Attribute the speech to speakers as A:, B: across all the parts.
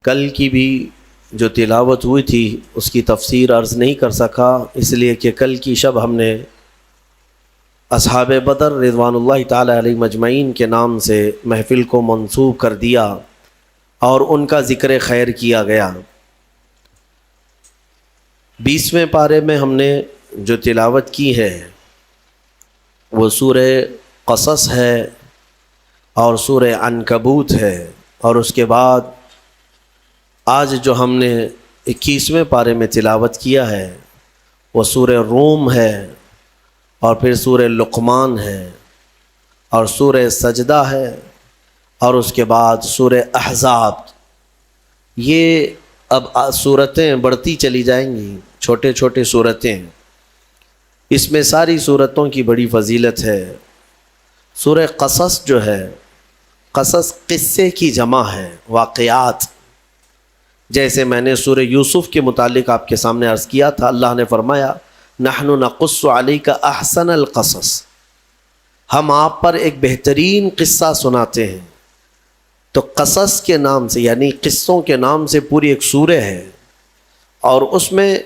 A: کل کی بھی جو تلاوت ہوئی تھی اس کی تفسیر عرض نہیں کر سکا، اس لیے کہ کل کی شب ہم نے اصحاب بدر رضوان اللہ تعالی علیہ مجمعین کے نام سے محفل کو منسوب کر دیا اور ان کا ذکر خیر کیا گیا۔ 20ویں پارے میں ہم نے جو تلاوت کی ہے وہ سورہ قصص ہے اور سورہ عنکبوت ہے، اور اس کے بعد آج جو ہم نے 21ویں پارے میں تلاوت کیا ہے وہ سورہ روم ہے، اور پھر سورہ لقمان ہے، اور سورہ سجدہ ہے، اور اس کے بعد سورہ احزاب۔ یہ اب سورتیں بڑھتی چلی جائیں گی، چھوٹے چھوٹے سورتیں، اس میں ساری سورتوں کی بڑی فضیلت ہے۔ سورہ قصص جو ہے، قصص قصے کی جمع ہے، واقعات۔ جیسے میں نے سورہ یوسف کے متعلق آپ کے سامنے عرض کیا تھا، اللہ نے فرمایا نحن نقص علیک احسن القصص، ہم آپ پر ایک بہترین قصہ سناتے ہیں۔ تو قصص کے نام سے یعنی قصوں کے نام سے پوری ایک سورہ ہے، اور اس میں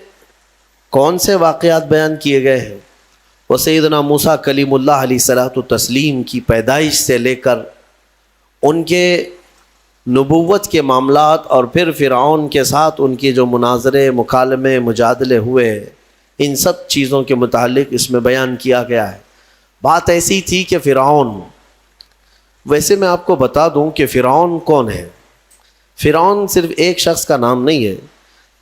A: کون سے واقعات بیان کیے گئے ہیں؟ وہ سیدنا موسیٰ کلیم اللہ علیہ الصلوۃ والتسلیم کی پیدائش سے لے کر ان کے نبوت کے معاملات، اور پھر فرعون کے ساتھ ان کے جو مناظرے، مکالمے، مجادلے ہوئے، ان سب چیزوں کے متعلق اس میں بیان کیا گیا ہے۔ بات ایسی تھی کہ فرعون، ویسے میں آپ کو بتا دوں کہ فرعون کون ہے۔ فرعون صرف ایک شخص کا نام نہیں ہے،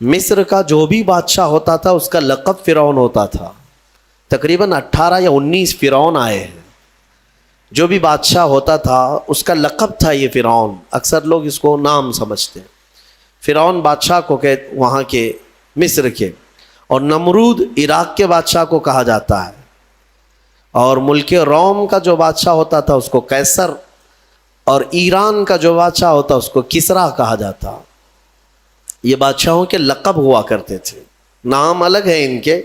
A: مصر کا جو بھی بادشاہ ہوتا تھا اس کا لقب فرعون ہوتا تھا۔ تقریباً 18 یا 19 فرعون آئے ہیں، جو بھی بادشاہ ہوتا تھا اس کا لقب تھا یہ فرعون، اکثر لوگ اس کو نام سمجھتے ہیں۔ فرعون بادشاہ کو وہاں کے مصر کے، اور نمرود عراق کے بادشاہ کو کہا جاتا ہے، اور ملک روم کا جو بادشاہ ہوتا تھا اس کو قیصر، اور ایران کا جو بادشاہ ہوتا اس کو کسریٰ کہا جاتا۔ یہ بادشاہوں کے لقب ہوا کرتے تھے، نام الگ ہے ان کے۔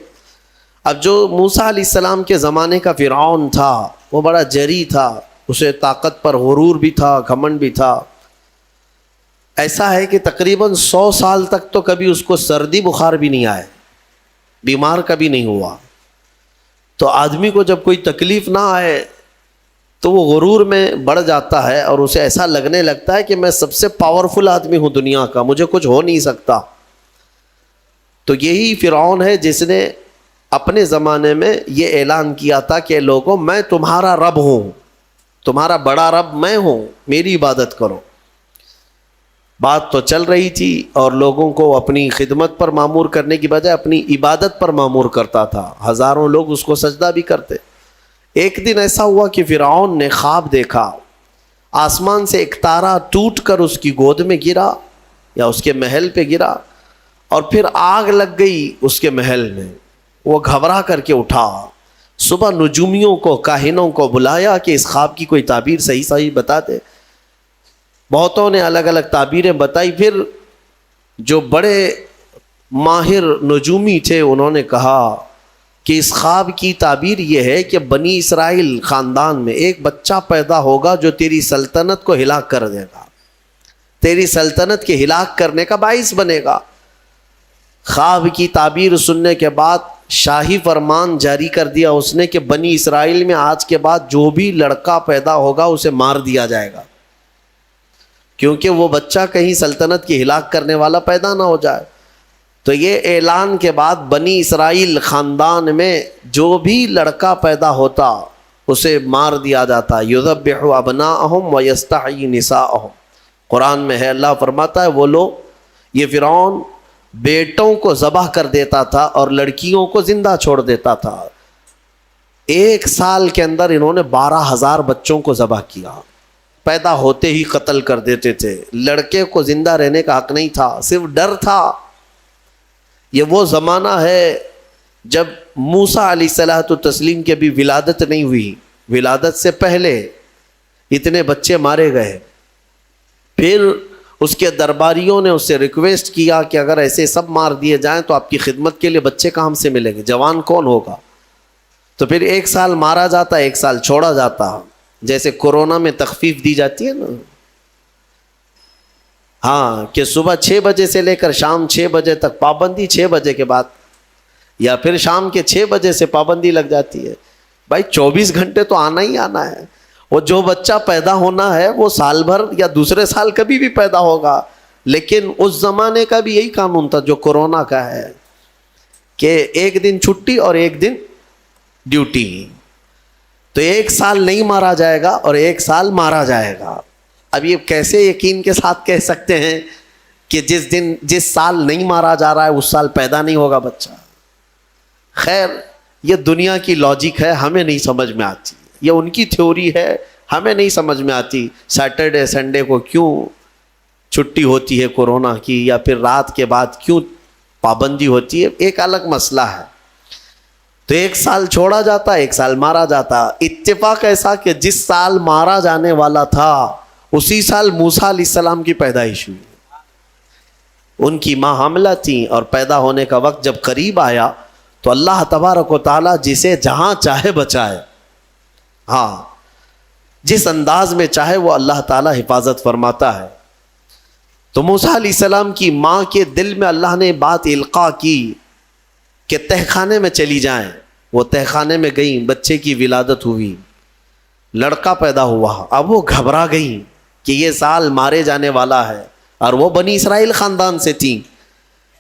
A: اب جو موسیٰ علیہ السلام کے زمانے کا فرعون تھا وہ بڑا جری تھا، اسے طاقت پر غرور بھی تھا، گھمنڈ بھی تھا۔ ایسا ہے کہ تقریباً 100 سال تک تو کبھی اس کو سردی بخار بھی نہیں آئے، بیمار کبھی نہیں ہوا۔ تو آدمی کو جب کوئی تکلیف نہ آئے تو وہ غرور میں بڑھ جاتا ہے، اور اسے ایسا لگنے لگتا ہے کہ میں سب سے پاورفل آدمی ہوں دنیا کا، مجھے کچھ ہو نہیں سکتا۔ تو یہی فرعون ہے جس نے اپنے زمانے میں یہ اعلان کیا تھا کہ لوگوں میں تمہارا رب ہوں، تمہارا بڑا رب میں ہوں، میری عبادت کرو۔ بات تو چل رہی تھی، اور لوگوں کو اپنی خدمت پر معمور کرنے کی بجائے اپنی عبادت پر معمور کرتا تھا۔ ہزاروں لوگ اس کو سجدہ بھی کرتے۔ ایک دن ایسا ہوا کہ فرعون نے خواب دیکھا، آسمان سے ایک تارا ٹوٹ کر اس کی گود میں گرا یا اس کے محل پہ گرا، اور پھر آگ لگ گئی اس کے محل میں۔ وہ گھبرا کر کے اٹھا، صبح نجومیوں کو، کاہنوں کو بلایا کہ اس خواب کی کوئی تعبیر صحیح بتا دے۔ بہتوں نے الگ الگ تعبیریں بتائی، پھر جو بڑے ماہر نجومی تھے انہوں نے کہا کہ اس خواب کی تعبیر یہ ہے کہ بنی اسرائیل خاندان میں ایک بچہ پیدا ہوگا جو تیری سلطنت کو ہلاک کر دے گا، تیری سلطنت کے ہلاک کرنے کا باعث بنے گا۔ خواب کی تعبیر سننے کے بعد شاہی فرمان جاری کر دیا اس نے کہ بنی اسرائیل میں آج کے بعد جو بھی لڑکا پیدا ہوگا اسے مار دیا جائے گا، کیونکہ وہ بچہ کہیں سلطنت کی ہلاک کرنے والا پیدا نہ ہو جائے۔ تو یہ اعلان کے بعد بنی اسرائیل خاندان میں جو بھی لڑکا پیدا ہوتا اسے مار دیا جاتا۔ یذبح ابناءہم ویستحیی نساءہم، قرآن میں ہے، اللہ فرماتا ہے وہ لوگ، یہ فرعون بیٹوں کو ذبح کر دیتا تھا اور لڑکیوں کو زندہ چھوڑ دیتا تھا۔ 1 سال کے اندر انہوں نے 12,000 بچوں کو ذبح کیا، پیدا ہوتے ہی قتل کر دیتے تھے۔ لڑکے کو زندہ رہنے کا حق نہیں تھا، صرف ڈر تھا۔ یہ وہ زمانہ ہے جب موسیٰ علیہ الصلوۃ والتسلیم کی بھی ولادت نہیں ہوئی، ولادت سے پہلے اتنے بچے مارے گئے۔ پھر اس کے درباریوں نے اس سے ریکویسٹ کیا کہ اگر ایسے سب مار دیے جائیں تو آپ کی خدمت کے لیے بچے کہاں سے ملیں گے، جوان کون ہوگا؟ تو پھر 1 سال مارا جاتا، 1 سال چھوڑا جاتا، جیسے کورونا میں تخفیف دی جاتی ہے نا۔ ہاں کہ صبح 6 بجے سے لے کر شام 6 بجے تک پابندی، 6 بجے کے بعد یا پھر شام کے 6 بجے سے پابندی لگ جاتی ہے. بھائی 24 گھنٹے تو آنا ہی آنا ہے. وہ جو بچہ پیدا ہونا ہے وہ سال بھر یا دوسرے سال کبھی بھی پیدا ہوگا. لیکن اس زمانے کا بھی یہی قانون تھا جو کورونا کا ہے کہ ایک دن چھٹی اور ایک دن ڈیوٹی. تو 1 سال نہیں مارا جائے گا اور 1 سال مارا جائے گا. اب یہ کیسے یقین کے ساتھ کہہ سکتے ہیں کہ جس سال نہیں مارا جا رہا ہے اس سال پیدا نہیں ہوگا بچہ؟ خیر یہ دنیا کی لاجک ہے، ہمیں نہیں سمجھ میں آتی. یہ ان کی تھیوری ہے، ہمیں نہیں سمجھ میں آتی. سیٹرڈے سنڈے کو کیوں چھٹی ہوتی ہے کورونا کی، یا پھر رات کے بعد کیوں پابندی ہوتی ہے، ایک الگ مسئلہ ہے. تو 1 سال چھوڑا جاتا، 1 سال مارا جاتا. اتفاق ایسا کہ جس سال مارا جانے والا تھا اسی سال موسیٰ علیہ السلام کی پیدائش ہوئی. ان کی ماں حاملہ تھیں اور پیدا ہونے کا وقت جب قریب آیا تو اللہ تبارک و تعالیٰ جسے جہاں چاہے بچائے. ہاں جس انداز میں چاہے وہ اللہ تعالیٰ حفاظت فرماتا ہے. تو موسیٰ علیہ السلام کی ماں کے دل میں اللہ نے بات القاء کی کہ تہخانے میں چلی جائیں. وہ تہخانے میں گئیں، بچے کی ولادت ہوئی، لڑکا پیدا ہوا. اب وہ گھبرا گئیں کہ یہ سال مارے جانے والا ہے، اور وہ بنی اسرائیل خاندان سے تھیں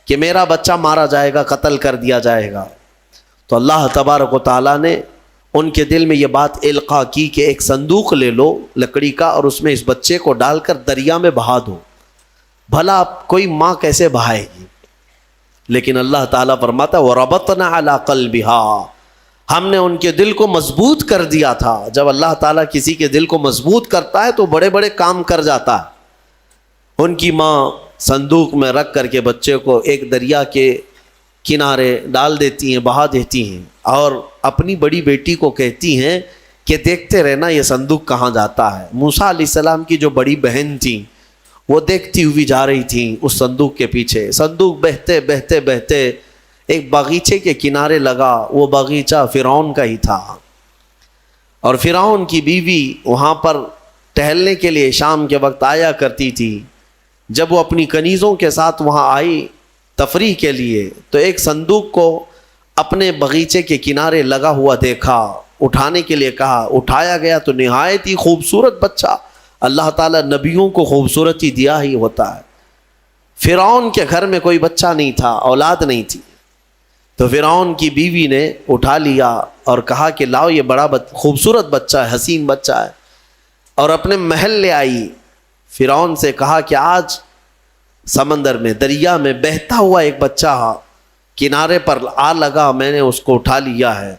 A: کہ میرا بچہ مارا جائے گا، قتل کر دیا جائے گا. تو اللہ تبارک و تعالیٰ نے ان کے دل میں یہ بات القاء کی کہ ایک صندوق لے لو لکڑی کا اور اس میں اس بچے کو ڈال کر دریا میں بہا دو. بھلا کوئی ماں کیسے بہائے گی؟ لیکن اللہ تعالیٰ فرماتا ہے وَرَبَطْنَا عَلَىٰ قَلْبِهَا، ہم نے ان کے دل کو مضبوط کر دیا تھا. جب اللہ تعالیٰ کسی کے دل کو مضبوط کرتا ہے تو بڑے بڑے کام کر جاتا ہے. ان کی ماں صندوق میں رکھ کر کے بچے کو ایک دریا کے کنارے ڈال دیتی ہیں، بہا دیتی ہیں، اور اپنی بڑی بیٹی کو کہتی ہیں کہ دیکھتے رہنا یہ صندوق کہاں جاتا ہے. موسیٰ علیہ السلام کی جو بڑی بہن تھیں وہ دیکھتی ہوئی جا رہی تھیں اس صندوق کے پیچھے. صندوق بہتے بہتے بہتے ایک باغیچے کے کنارے لگا. وہ باغیچہ فرعون کا ہی تھا، اور فرعون کی بیوی وہاں پر ٹہلنے کے لیے شام کے وقت آیا کرتی تھی. جب وہ اپنی کنیزوں کے ساتھ وہاں آئی تفریح کے لیے تو ایک صندوق کو اپنے باغیچے کے کنارے لگا ہوا دیکھا. اٹھانے کے لیے کہا، اٹھایا گیا تو نہایت ہی خوبصورت بچہ. اللہ تعالیٰ نبیوں کو خوبصورتی دیا ہی ہوتا ہے. فرعون کے گھر میں کوئی بچہ نہیں تھا، اولاد نہیں تھی. تو فرعون کی بیوی نے اٹھا لیا اور کہا کہ لاؤ یہ بڑا خوبصورت بچہ ہے، حسین بچہ ہے، اور اپنے محل لے آئی. فرعون سے کہا کہ آج سمندر میں دریا میں بہتا ہوا ایک بچہ کنارے پر آ لگا، میں نے اس کو اٹھا لیا ہے.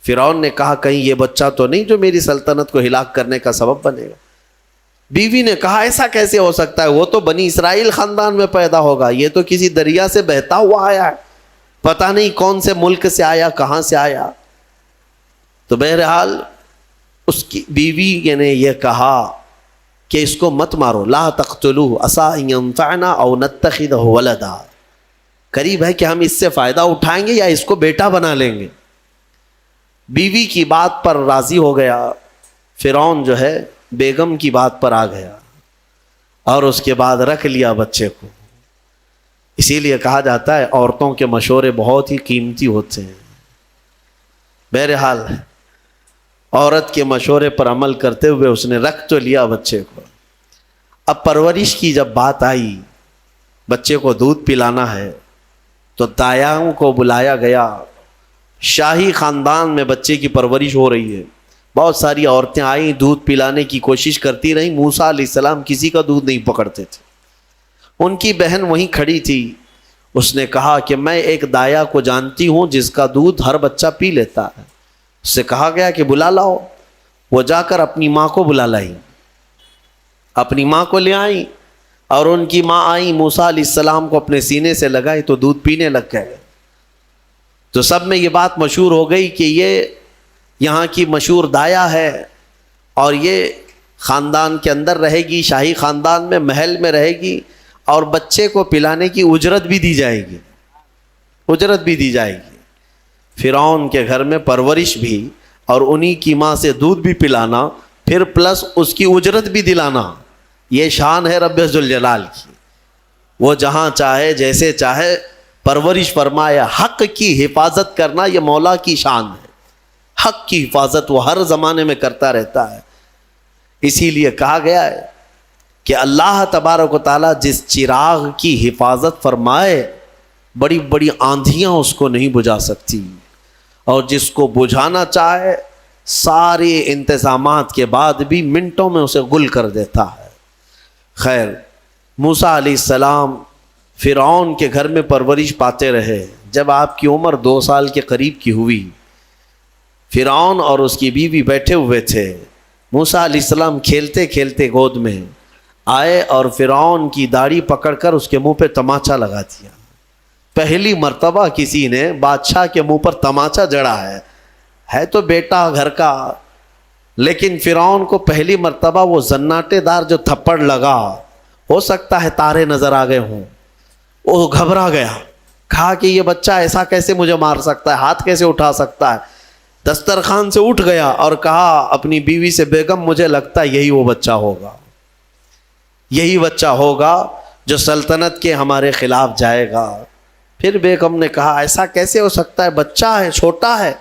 A: فرعون نے کہا کہیں یہ بچہ تو نہیں جو میری سلطنت کو ہلاک کرنے کا سبب بنے گا. بیوی نے کہا ایسا کیسے ہو سکتا ہے، وہ تو بنی اسرائیل خاندان میں پیدا ہوگا، یہ تو کسی دریا سے بہتا ہوا آیا ہے، پتہ نہیں کون سے ملک سے آیا، کہاں سے آیا. تو بہرحال اس کی بیوی نے یہ کہا کہ اس کو مت مارو، لا تقتلوه عسى ان ينفعنا او نتخذه ولدا، قریب ہے کہ ہم اس سے فائدہ اٹھائیں گے یا اس کو بیٹا بنا لیں گے. بیوی کی بات پر راضی ہو گیا. فرعون جو ہے بیگم کی بات پر آ گیا اور اس کے بعد رکھ لیا بچے کو. اسی لیے کہا جاتا ہے عورتوں کے مشورے بہت ہی قیمتی ہوتے ہیں. بہرحال عورت کے مشورے پر عمل کرتے ہوئے اس نے رکھ تو لیا بچے کو. اب پرورش کی جب بات آئی، بچے کو دودھ پلانا ہے، تو دایاؤں کو بلایا گیا. شاہی خاندان میں بچے کی پرورش ہو رہی ہے. بہت ساری عورتیں آئیں، دودھ پلانے کی کوشش کرتی رہیں. موسیٰ علیہ السلام کسی کا دودھ نہیں پکڑتے تھے. ان کی بہن وہیں کھڑی تھی. اس نے کہا کہ میں ایک دایا کو جانتی ہوں جس کا دودھ ہر بچہ پی لیتا ہے. اس سے کہا گیا کہ بلا لاؤ. وہ جا کر اپنی ماں کو بلا لائی، اپنی ماں کو لے آئی، اور ان کی ماں آئی، موسیٰ علیہ السلام کو اپنے سینے سے لگائی تو دودھ پینے لگ گئے. تو سب میں یہ بات مشہور ہو گئی کہ یہ یہاں کی مشہور دایا ہے اور یہ خاندان کے اندر رہے گی، شاہی خاندان میں محل میں رہے گی، اور بچے کو پلانے کی اجرت بھی دی جائے گی، اجرت بھی دی جائے گی. فرعون کے گھر میں پرورش بھی اور انہی کی ماں سے دودھ بھی پلانا، پھر پلس اس کی اجرت بھی دلانا، یہ شان ہے رب ذوالجلال کی. وہ جہاں چاہے جیسے چاہے پرورش فرمائے. حق کی حفاظت کرنا یہ مولا کی شان ہے. حق کی حفاظت وہ ہر زمانے میں کرتا رہتا ہے. اسی لیے کہا گیا ہے کہ اللہ تبارک و تعالیٰ جس چراغ کی حفاظت فرمائے بڑی بڑی آندھیاں اس کو نہیں بجھا سکتی، اور جس کو بجھانا چاہے سارے انتظامات کے بعد بھی منٹوں میں اسے گل کر دیتا ہے. خیر، موسیٰ علیہ السلام فرعون کے گھر میں پرورش پاتے رہے. جب آپ کی عمر 2 سال کے قریب کی ہوئی، فرعون اور اس کی بیوی بیٹھے ہوئے تھے. موسیٰ علیہ السلام کھیلتے کھیلتے گود میں آئے اور فرعون کی داڑھی پکڑ کر اس کے منہ پہ تماچا لگا دیا. پہلی مرتبہ کسی نے بادشاہ کے منہ پر تماچا جڑا ہے تو بیٹا گھر کا، لیکن فرعون کو پہلی مرتبہ وہ زناٹے دار جو تھپڑ لگا، ہو سکتا ہے تارے نظر آ گئے ہوں، وہ گھبرا گیا. کہا کہ یہ بچہ ایسا کیسے مجھے مار سکتا ہے، ہاتھ کیسے اٹھا سکتا ہے. دسترخوان سے اٹھ گیا اور کہا اپنی بیوی سے، بیگم مجھے لگتا ہے یہی وہ بچہ ہوگا، یہی بچہ ہوگا جو سلطنت کے ہمارے خلاف جائے گا. پھر بیگم نے کہا ایسا کیسے ہو سکتا ہے، بچہ ہے، چھوٹا ہے.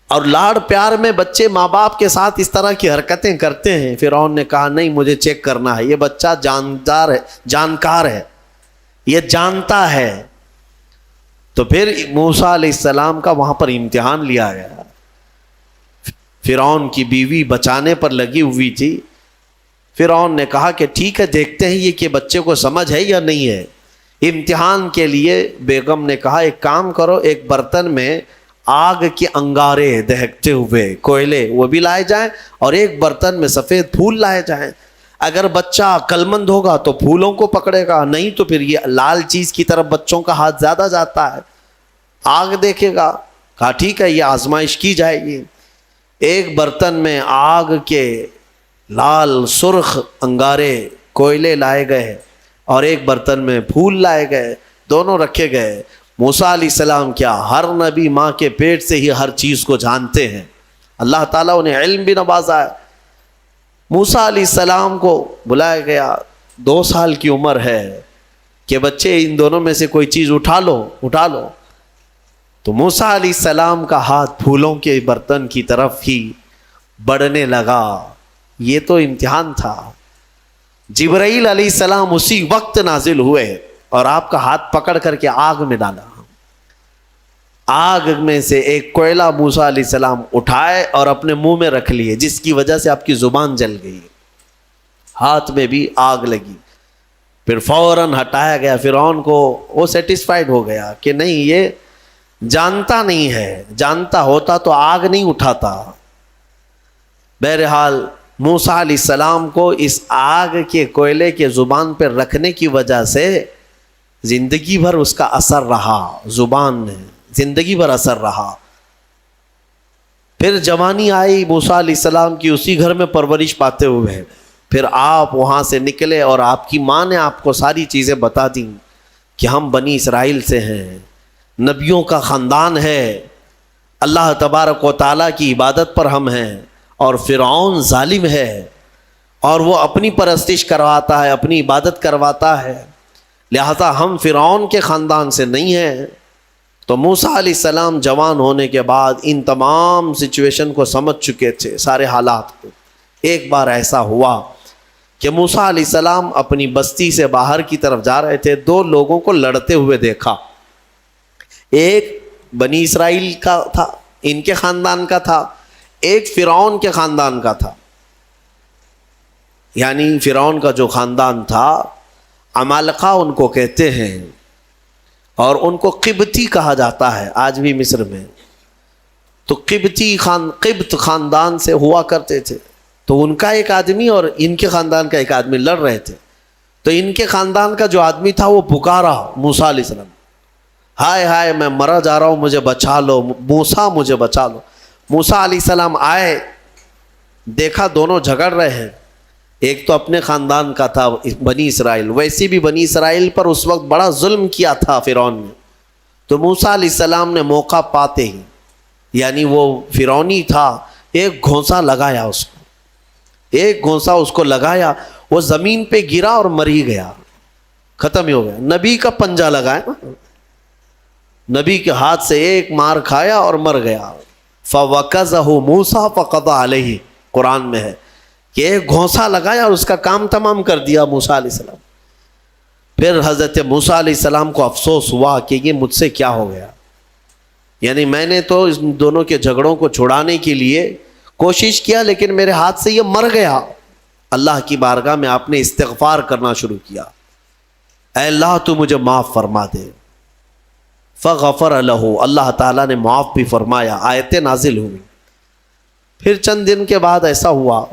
A: اور لاڑ پیار میں بچے ماں باپ کے ساتھ اس طرح کی حرکتیں کرتے ہیں. فرعون نے کہا نہیں، مجھے چیک کرنا ہے، یہ بچہ جاندار ہے، جانکار ہے، یہ جانتا ہے. تو پھر موسیٰ علیہ السلام کا وہاں پر امتحان لیا گیا. فرعون کی بیوی بچانے پر لگی ہوئی تھی. فرعون نے کہا کہ ٹھیک ہے، دیکھتے ہیں یہ کہ بچے کو سمجھ ہے یا نہیں ہے. امتحان کے لیے بیگم نے کہا ایک کام کرو، ایک برتن میں آگ کے انگارے دہکتے ہوئے کوئلے وہ بھی لائے جائیں، اور ایک برتن میں سفید پھول لائے جائیں. اگر بچہ عقل مند ہوگا تو پھولوں کو پکڑے گا، نہیں تو پھر یہ لال چیز کی طرف بچوں کا ہاتھ زیادہ جاتا ہے، آگ دیکھے گا. کہا ٹھیک ہے، یہ آزمائش کی جائے گی. ایک برتن میں آگ کے لال سرخ انگارے کوئلے لائے گئے اور ایک برتن میں پھول لائے گئے، دونوں رکھے گئے. موسیٰ علیہ السلام کیا، ہر نبی ماں کے پیٹ سے ہی ہر چیز کو جانتے ہیں. اللہ تعالیٰ انہیں علم بھی نوازا ہے. موسیٰ علیہ السلام کو بلایا گیا. 2 سال کی عمر ہے کہ بچے ان دونوں میں سے کوئی چیز اٹھا لو. تو موسیٰ علیہ السلام کا ہاتھ پھولوں کے برتن کی طرف ہی بڑھنے لگا. یہ تو امتحان تھا. جبرائیل علیہ السلام اسی وقت نازل ہوئے اور آپ کا ہاتھ پکڑ کر کے آگ میں ڈالا. آگ میں سے ایک کوئلہ موسیٰ علیہ السلام اٹھائے اور اپنے منہ میں رکھ لیے، جس کی وجہ سے آپ کی زبان جل گئی، ہاتھ میں بھی آگ لگی. پھر فوراً ہٹایا گیا. فرعون کو وہ سیٹسفائیڈ ہو گیا کہ نہیں، یہ جانتا نہیں ہے، جانتا ہوتا تو آگ نہیں اٹھاتا. بہرحال موسیٰ علیہ السلام کو اس آگ کے کوئلے کے زبان پر رکھنے کی وجہ سے زندگی بھر اس کا اثر رہا، زبان میں زندگی بھر اثر رہا. پھر جوانی آئی موسیٰ علیہ السلام کی، اسی گھر میں پرورش پاتے ہوئے. پھر آپ وہاں سے نکلے اور آپ کی ماں نے آپ کو ساری چیزیں بتا دیں کہ ہم بنی اسرائیل سے ہیں، نبیوں کا خاندان ہے، اللہ تبارک و تعالیٰ کی عبادت پر ہم ہیں، اور فرعون ظالم ہے اور وہ اپنی پرستش کرواتا ہے، اپنی عبادت کرواتا ہے، لہذا ہم فرعون کے خاندان سے نہیں ہیں. تو موسیٰ علیہ السلام جوان ہونے کے بعد ان تمام سچویشن کو سمجھ چکے تھے، سارے حالات کو. ایک بار ایسا ہوا کہ موسیٰ علیہ السلام اپنی بستی سے باہر کی طرف جا رہے تھے. 2 لوگوں کو لڑتے ہوئے دیکھا. ایک بنی اسرائیل کا تھا، ان کے خاندان کا تھا، ایک فرعون کے خاندان کا تھا. یعنی فرعون کا جو خاندان تھا، عمالقہ ان کو کہتے ہیں، اور ان کو قبطی کہا جاتا ہے آج بھی مصر میں. تو قبط خاندان سے ہوا کرتے تھے. تو ان کا ایک آدمی اور ان کے خاندان کا ایک آدمی لڑ رہے تھے. تو ان کے خاندان کا جو آدمی تھا وہ پکارا موسیٰ علیہ السلام، ہائے ہائے میں مرا جا رہا ہوں، مجھے بچا لو موسیٰ، مجھے بچا لو. موسیٰ علیہ السلام آئے، دیکھا دونوں جھگڑ رہے ہیں. ایک تو اپنے خاندان کا تھا بنی اسرائیل، ویسے بھی بنی اسرائیل پر اس وقت بڑا ظلم کیا تھا فرعون نے. تو موسیٰ علیہ السلام نے موقع پاتے ہی، یعنی وہ فرعونی تھا، ایک گھونسا لگایا اس کو، ایک گھونسا اس کو لگایا، وہ زمین پہ گرا اور مر ہی گیا. ختم ہی ہو گیا. نبی کا پنجہ لگائے نا, نبی کے ہاتھ سے ایک مار کھایا اور مر گیا. فَوَكَزَهُ مُوسَىٰ فَقَضَىٰ عَلَيْهِ, قرآن میں ہے کہ ایک گھونسا لگایا اور اس کا کام تمام کر دیا موسیٰ علیہ السلام. پھر حضرت موسیٰ علیہ السلام کو افسوس ہوا کہ یہ مجھ سے کیا ہو گیا, یعنی میں نے تو ان دونوں کے جھگڑوں کو چھڑانے کے لیے کوشش کیا لیکن میرے ہاتھ سے یہ مر گیا. اللہ کی بارگاہ میں آپ نے استغفار کرنا شروع کیا, اے اللہ تو مجھے معاف فرما دے. فغفر لہ, اللہ تعالیٰ نے معاف بھی فرمایا, آیتیں نازل ہوئی. پھر چند دن کے بعد ایسا ہوا,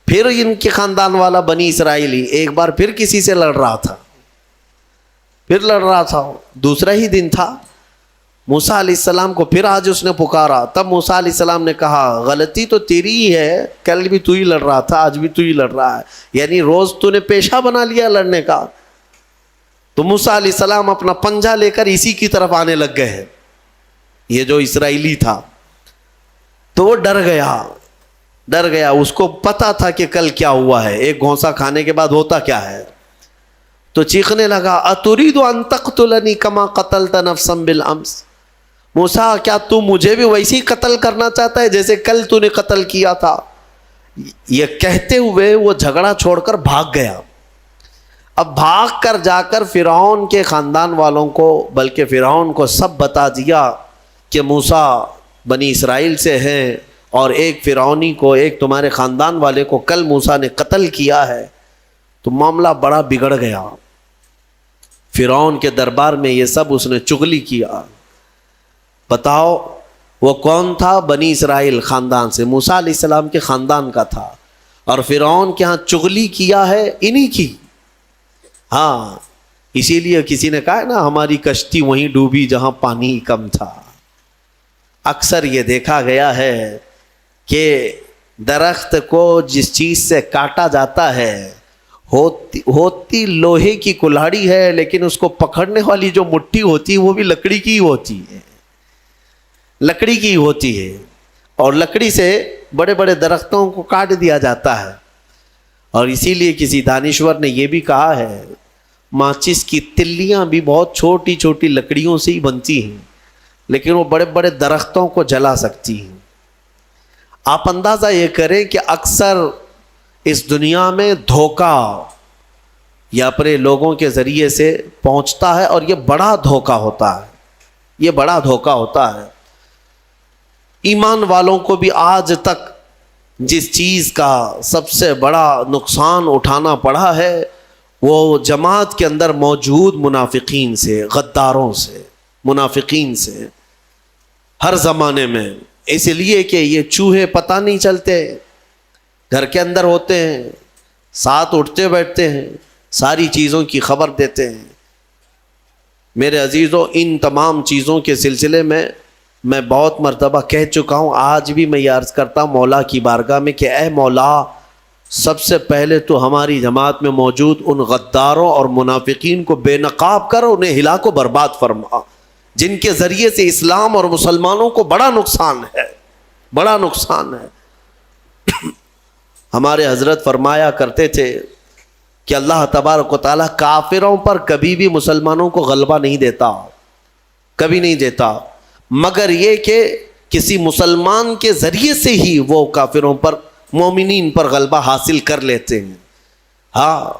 A: پھر ان کے خاندان والا بنی اسرائیلی ایک بار پھر کسی سے لڑ رہا تھا, دوسرا ہی دن تھا. موسیٰ علیہ السلام کو پھر آج اس نے پکارا. تب موسیٰ علیہ السلام نے کہا غلطی تو تیری ہی ہے, کل بھی تو ہی لڑ رہا تھا, آج بھی تو ہی لڑ رہا ہے, یعنی روز تو نے پیشہ بنا لیا لڑنے کا. تو موسیٰ علیہ السلام اپنا پنجہ لے کر اسی کی طرف آنے لگ گئے ہیں, یہ جو اسرائیلی تھا. تو وہ ڈر گیا, اس کو پتا تھا کہ کل کیا ہوا ہے, ایک گھونسا کھانے کے بعد ہوتا کیا ہے. تو چیخنے لگا, اتريد ان تقتلني كما قتلت نفسا بالامس, موسیٰ کیا تو مجھے بھی ویسے ہی قتل کرنا چاہتا ہے جیسے کل تو نے قتل کیا تھا. یہ کہتے ہوئے وہ جھگڑا چھوڑ کر بھاگ گیا. اب بھاگ کر جا کر فرعون کے خاندان والوں کو, بلکہ فرعون کو سب بتا دیا کہ موسیٰ بنی اسرائیل سے ہیں اور ایک فرعونی کو, ایک تمہارے خاندان والے کو کل موسیٰ نے قتل کیا ہے. تو معاملہ بڑا بگڑ گیا. فرعون کے دربار میں یہ سب اس نے چغلی کیا. بتاؤ وہ کون تھا؟ بنی اسرائیل خاندان سے, موسیٰ علیہ السلام کے خاندان کا تھا, اور فرعون کے ہاں چغلی کیا ہے انہی کی. ہاں, اسی لیے کسی نے کہا نا ہماری کشتی وہیں ڈوبی جہاں پانی کم تھا. اکثر یہ دیکھا گیا ہے کہ درخت کو جس چیز سے کاٹا جاتا ہے ہوتی لوہے کی کلاڑی ہے, لیکن اس کو پکڑنے والی جو مٹھی ہوتی ہے وہ بھی لکڑی کی ہوتی ہے, لکڑی کی ہوتی ہے. اور لکڑی سے بڑے بڑے درختوں کو کاٹ دیا جاتا ہے. اور اسی لیے کسی دانشور نے یہ بھی کہا ہے ماچس کی تلیاں بھی بہت چھوٹی چھوٹی لکڑیوں سے ہی بنتی ہیں, لیکن وہ بڑے بڑے درختوں کو جلا سکتی ہیں. آپ اندازہ یہ کریں کہ اکثر اس دنیا میں دھوکہ یا اپنے لوگوں کے ذریعے سے پہنچتا ہے, اور یہ بڑا دھوکہ ہوتا ہے, یہ بڑا دھوکہ ہوتا ہے. ایمان والوں کو بھی آج تک جس چیز کا سب سے بڑا نقصان اٹھانا پڑا ہے وہ جماعت کے اندر موجود منافقین سے, غداروں سے, منافقین سے, ہر زمانے میں. اس لیے کہ یہ چوہے پتہ نہیں چلتے, گھر کے اندر ہوتے ہیں, ساتھ اٹھتے بیٹھتے ہیں, ساری چیزوں کی خبر دیتے ہیں. میرے عزیزوں, ان تمام چیزوں کے سلسلے میں بہت مرتبہ کہہ چکا ہوں, آج بھی میں یہ عرض کرتا ہوں مولا کی بارگاہ میں کہ اے مولا, سب سے پہلے تو ہماری جماعت میں موجود ان غداروں اور منافقین کو بے نقاب کر, انہیں ہلاک و برباد فرما, جن کے ذریعے سے اسلام اور مسلمانوں کو بڑا نقصان ہے, بڑا نقصان ہے. ہمارے حضرت فرمایا کرتے تھے کہ اللہ تبارک و تعالیٰ کافروں پر کبھی بھی مسلمانوں کو غلبہ نہیں دیتا, کبھی نہیں دیتا, مگر یہ کہ کسی مسلمان کے ذریعے سے ہی وہ کافروں پر, مومنین پر غلبہ حاصل کر لیتے ہیں. ہاں,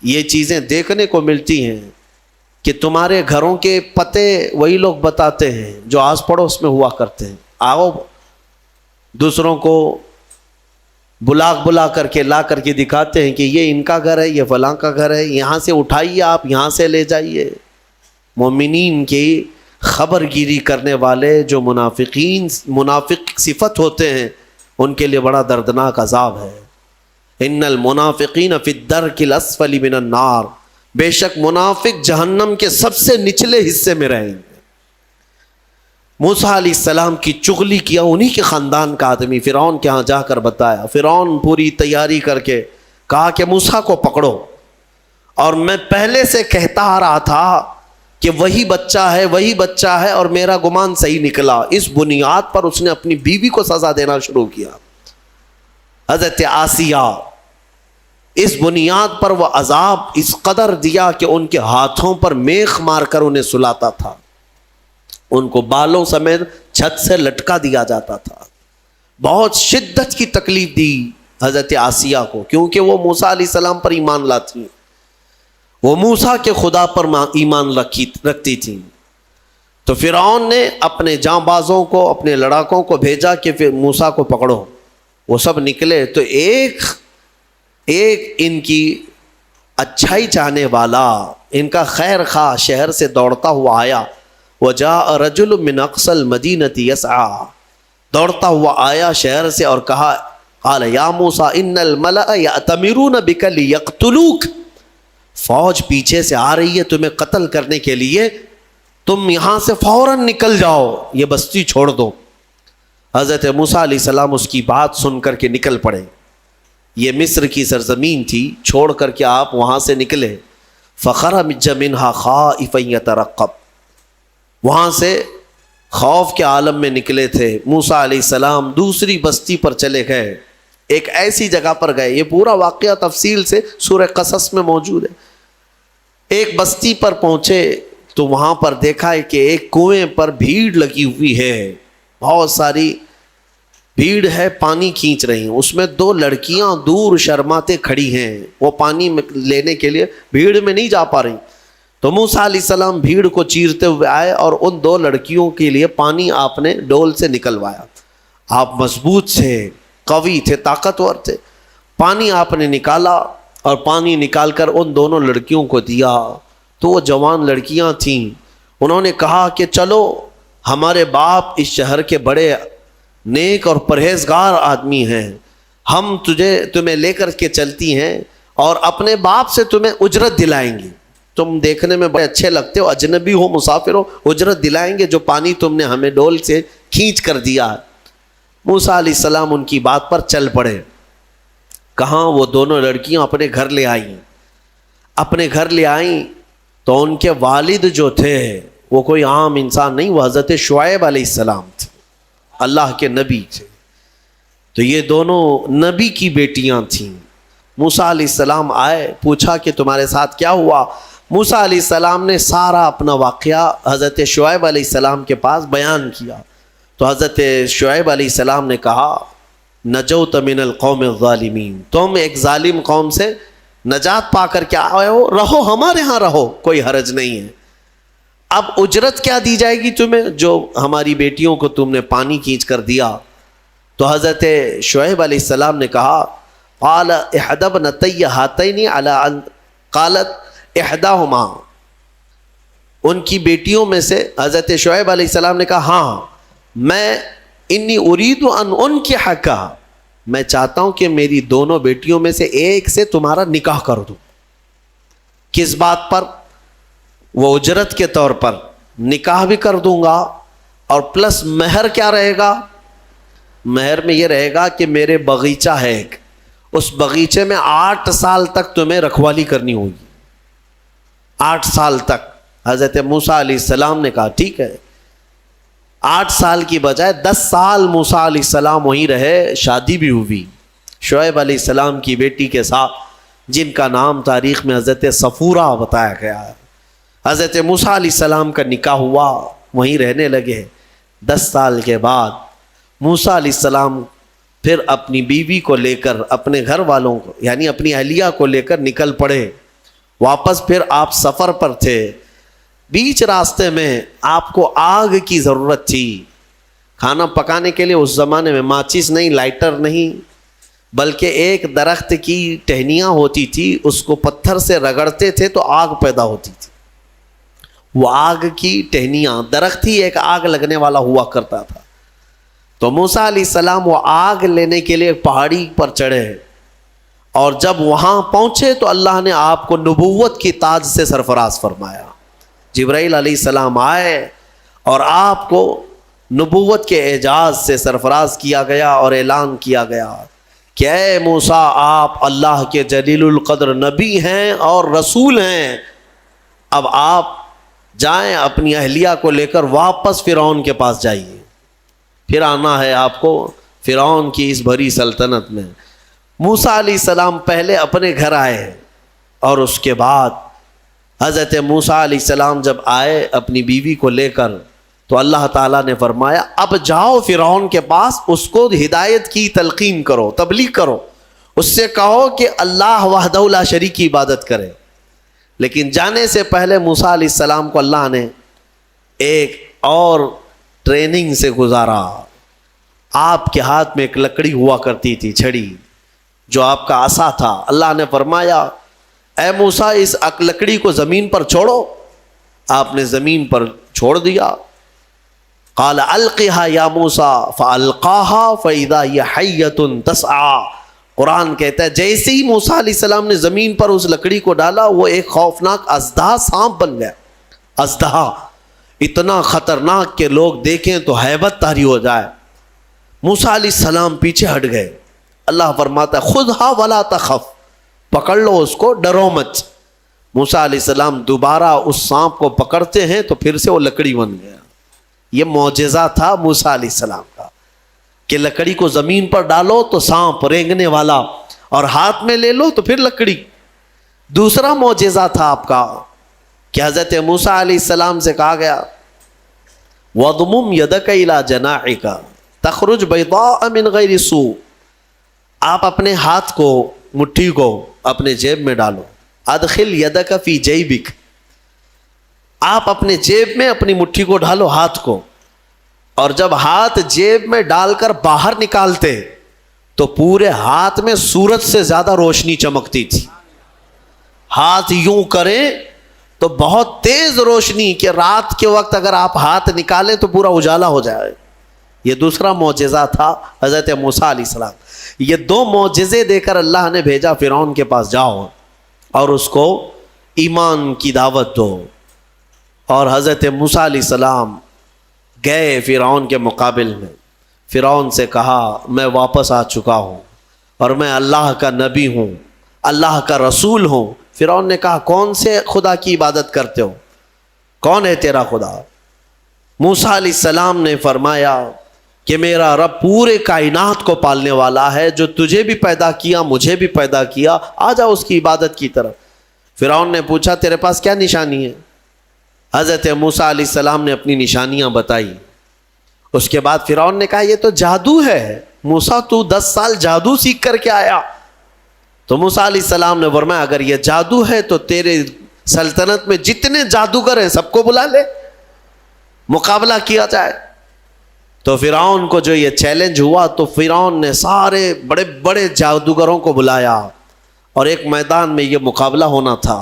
A: یہ چیزیں دیکھنے کو ملتی ہیں کہ تمہارے گھروں کے پتے وہی لوگ بتاتے ہیں جو آس پڑوس میں ہوا کرتے ہیں. آؤ دوسروں کو بلا کر کے لا کر کے دکھاتے ہیں کہ یہ ان کا گھر ہے, یہ فلاں کا گھر ہے, یہاں سے اٹھائیے, آپ یہاں سے لے جائیے. مومنین کی خبر گیری کرنے والے جو منافق صفت ہوتے ہیں ان کے لیے بڑا دردناک عذاب ہے. ان المنافقین فی الدرک الاسفل من النار, بے شک منافق جہنم کے سب سے نچلے حصے میں رہیں گے. موسیٰ علیہ السلام کی چغلی کیا انہی کے خاندان کا آدمی, فرعون کے ہاں جا کر بتایا. فرعون پوری تیاری کر کے کہا کہ موسیٰ کو پکڑو, اور میں پہلے سے کہتا آ رہا تھا کہ وہی بچہ ہے اور میرا گمان صحیح نکلا. اس بنیاد پر اس نے اپنی بیوی کو سزا دینا شروع کیا. حضرت آسیہ اس بنیاد پر وہ عذاب اس قدر دیا کہ ان کے ہاتھوں پر میخ مار کر انہیں سلاتا تھا، ان کو بالوں سمیت چھت سے لٹکا دیا جاتا تھا، بہت شدت کی تکلیف دی حضرت آسیہ کو، کیونکہ وہ موسیٰ علیہ السلام پر ایمان لاتی ہیں، وہ موسیٰ کے خدا پر ایمان رکھتی تھیں۔ تو فرعون نے اپنے جاں بازوں کو، اپنے لڑاکوں کو بھیجا کہ پھر موسیٰ کو پکڑو۔ وہ سب نکلے تو ایک ان کی اچھائی چاہنے والا، ان کا خیر خواہ شہر سے دوڑتا ہوا آیا، وجاء رجل من اقصى المدینة یسعی، دوڑتا ہوا آیا شہر سے اور کہا، قال یا موسیٰ ان الملأ یأتمرون بک لیقتلوک، فوج پیچھے سے آ رہی ہے تمہیں قتل کرنے کے لیے، تم یہاں سے فوراً نکل جاؤ، یہ بستی چھوڑ دو۔ حضرت موسیٰ علیہ السلام اس کی بات سن کر کے نکل پڑے۔ یہ مصر کی سرزمین تھی، چھوڑ کر کے آپ وہاں سے نکلے۔ فخرج منہا خائفا یترقب، وہاں سے خوف کے عالم میں نکلے تھے۔ موسیٰ علیہ السلام دوسری بستی پر چلے گئے، ایک ایسی جگہ پر گئے، یہ پورا واقعہ تفصیل سے سورہ قصص میں موجود ہے۔ ایک بستی پر پہنچے تو وہاں پر دیکھا ہے کہ ایک کنویں پر بھیڑ لگی ہوئی ہے، بہت ساری بھیڑ ہے، پانی کھینچ رہی ہیں، اس میں دو لڑکیاں دور شرماتے کھڑی ہیں، وہ پانی لینے کے لیے بھیڑ میں نہیں جا پا رہی۔ تو موسیٰ علیہ السلام بھیڑ کو چیرتے ہوئے آئے اور ان دو لڑکیوں کے لیے پانی آپ نے ڈول سے نکلوایا۔ آپ مضبوط تھے، قوی تھے، طاقتور تھے، پانی آپ نے نکالا اور پانی نکال کر ان دونوں لڑکیوں کو دیا۔ تو وہ جوان لڑکیاں تھیں، انہوں نے کہا کہ چلو، ہمارے باپ اس شہر کے بڑے نیک اور پرہیزگار آدمی ہیں، ہم تمہیں لے کر کے چلتی ہیں اور اپنے باپ سے تمہیں اجرت دلائیں گے، تم دیکھنے میں بڑے اچھے لگتے ہو، اجنبی ہو، مسافر ہو، اجرت دلائیں گے جو پانی تم نے ہمیں ڈول سے کھینچ کر دیا۔ موسیٰ علیہ السلام ان کی بات پر چل پڑے۔ کہاں وہ دونوں لڑکیاں اپنے گھر لے آئیں، اپنے گھر لے آئیں تو ان کے والد جو تھے وہ کوئی عام انسان نہیں، وہ حضرت شعیب علیہ السلام تھے، اللہ کے نبی تھے۔ تو یہ دونوں نبی کی بیٹیاں تھیں۔ موسیٰ علیہ السلام آئے، پوچھا کہ تمہارے ساتھ کیا ہوا؟ موسیٰ علیہ السلام نے سارا اپنا واقعہ حضرت شعیب علیہ السلام کے پاس بیان کیا۔ تو حضرت شعیب علیہ السلام نے کہا، نجوت من القوم الظالمین، تم ایک ظالم قوم سے نجات پا کر کے آئے ہو، رہو ہمارے ہاں، رہو، کوئی حرج نہیں ہے۔ اب اجرت کیا دی جائے گی تمہیں جو ہماری بیٹیوں کو تم نے پانی کھینچ کر دیا؟ تو حضرت شعیب علیہ السلام نے کہا، قال احدى ابنتي هاتين على ان قالت احداهما، ان کی بیٹیوں میں سے حضرت شعیب علیہ السلام نے کہا، ہاں میں انی اريد ان انكحك، میں چاہتا ہوں کہ میری دونوں بیٹیوں میں سے ایک سے تمہارا نکاح کر دوں۔ کس بات پر؟ وہ اجرت کے طور پر نکاح بھی کر دوں گا، اور پلس مہر کیا رہے گا؟ مہر میں یہ رہے گا کہ میرے باغیچہ ہے ایک، اس باغیچے میں 8 سال تک تمہیں رکھوالی کرنی ہوگی، 8 سال تک۔ حضرت موسیٰ علیہ السلام نے کہا ٹھیک ہے۔ 8 سال کی بجائے 10 سال موسیٰ علیہ السلام وہیں رہے، شادی بھی ہوئی شعیب علیہ السلام کی بیٹی کے ساتھ، جن کا نام تاریخ میں حضرت صفورہ بتایا گیا ہے۔ حضرت موسیٰ علیہ السلام کا نکاح ہوا، وہیں رہنے لگے۔ 10 سال کے بعد موسیٰ علیہ السلام پھر اپنی بیوی کو لے کر، اپنے گھر والوں کو یعنی اپنی اہلیہ کو لے کر نکل پڑے واپس۔ پھر آپ سفر پر تھے، بیچ راستے میں آپ کو آگ کی ضرورت تھی، کھانا پکانے کے لیے۔ اس زمانے میں ماچس نہیں، لائٹر نہیں، بلکہ ایک درخت کی ٹہنیاں ہوتی تھی، اس کو پتھر سے رگڑتے تھے تو آگ پیدا ہوتی تھی۔ وہ آگ کی ٹہنیاں، درخت ہی ایک آگ لگنے والا ہوا کرتا تھا۔ تو موسیٰ علیہ السلام وہ آگ لینے کے لیے پہاڑی پر چڑھے، اور جب وہاں پہنچے تو اللہ نے آپ کو نبوت کی تاج سے سرفراز فرمایا۔ جبرائیل علیہ السلام آئے اور آپ کو نبوت کے اعجاز سے سرفراز کیا گیا اور اعلان کیا گیا کہ اے موسیٰ، آپ اللہ کے جلیل القدر نبی ہیں اور رسول ہیں، اب آپ جائیں اپنی اہلیہ کو لے کر واپس فرعون کے پاس جائیے، پھر آنا ہے آپ کو فرعون کی اس بھری سلطنت میں۔ موسیٰ علیہ السلام پہلے اپنے گھر آئے اور اس کے بعد حضرت موسیٰ علیہ السلام جب آئے اپنی بیوی کو لے کر تو اللہ تعالیٰ نے فرمایا اب جاؤ فرعون کے پاس، اس کو ہدایت کی تلقین کرو، تبلیغ کرو، اس سے کہو کہ اللہ وحدہ لا شریک کی عبادت کرے۔ لیکن جانے سے پہلے موسیٰ علیہ السلام کو اللہ نے ایک اور ٹریننگ سے گزارا۔ آپ کے ہاتھ میں ایک لکڑی ہوا کرتی تھی، چھڑی، جو آپ کا عصا تھا۔ اللہ نے فرمایا اے موسیٰ اس لکڑی کو زمین پر چھوڑو۔ آپ نے زمین پر چھوڑ دیا۔ قال القها یا موسیٰ فالقاها فاذا هي حیۃ تسعى۔ قرآن کہتا ہے جیسے ہی موسیٰ علیہ السلام نے زمین پر اس لکڑی کو ڈالا وہ ایک خوفناک اژدہا سانپ بن گیا۔ اژدہا اتنا خطرناک کہ لوگ دیکھیں تو ہیبت طاری ہو جائے۔ موسیٰ علیہ السلام پیچھے ہٹ گئے۔ اللہ فرماتا ہے خذها ولا تخف، پکڑ لو اس کو، ڈرو مت۔ موسیٰ علیہ السلام دوبارہ اس سانپ کو پکڑتے ہیں تو پھر سے وہ لکڑی بن گیا۔ یہ معجزہ تھا موسیٰ علیہ السلام کا کہ لکڑی کو زمین پر ڈالو تو سانپ رینگنے والا، اور ہاتھ میں لے لو تو پھر لکڑی۔ دوسرا معجزہ تھا آپ کا کہ حضرت موسیٰ علیہ السلام سے کہا گیا وَضْمُمْ يَدَكَ إِلَى جَنَاحِكَ تَخْرُجْ بَيْضَاءَ مِنْ غَيْرِ سُوءٍ۔ آپ اپنے ہاتھ کو، مٹھی کو اپنے جیب میں ڈالو۔ ادخل یدک فی جیبک، آپ اپنے جیب میں اپنی مٹھی کو ڈالو، ہاتھ کو، اور جب ہاتھ جیب میں ڈال کر باہر نکالتے تو پورے ہاتھ میں سورج سے زیادہ روشنی چمکتی تھی۔ ہاتھ یوں کریں تو بہت تیز روشنی کہ رات کے وقت اگر آپ ہاتھ نکالیں تو پورا اجالا ہو جائے۔ یہ دوسرا معجزہ تھا حضرت موسیٰ علیہ السلام۔ یہ دو معجزے دے کر اللہ نے بھیجا فرعون کے پاس، جاؤ اور اس کو ایمان کی دعوت دو۔ اور حضرت موسیٰ علیہ السلام گئے فرعون کے مقابل میں، فرعون سے کہا میں واپس آ چکا ہوں اور میں اللہ کا نبی ہوں، اللہ کا رسول ہوں۔ فرعون نے کہا کون سے خدا کی عبادت کرتے ہو، کون ہے تیرا خدا؟ موسیٰ علیہ السلام نے فرمایا کہ میرا رب پورے کائنات کو پالنے والا ہے، جو تجھے بھی پیدا کیا مجھے بھی پیدا کیا، آ جاؤ اس کی عبادت کی طرف۔ فرعون نے پوچھا تیرے پاس کیا نشانی ہے؟ حضرت موسیٰ علیہ السلام نے اپنی نشانیاں بتائی۔ اس کے بعد فرعون نے کہا یہ تو جادو ہے، موسیٰ تو 10 سال جادو سیکھ کر کے آیا۔ تو موسیٰ علیہ السلام نے فرمایا اگر یہ جادو ہے تو تیرے سلطنت میں جتنے جادوگر ہیں سب کو بلا لے، مقابلہ کیا جائے۔ تو فرعون کو جو یہ چیلنج ہوا تو فرعون نے سارے بڑے بڑے جادوگروں کو بلایا اور ایک میدان میں یہ مقابلہ ہونا تھا۔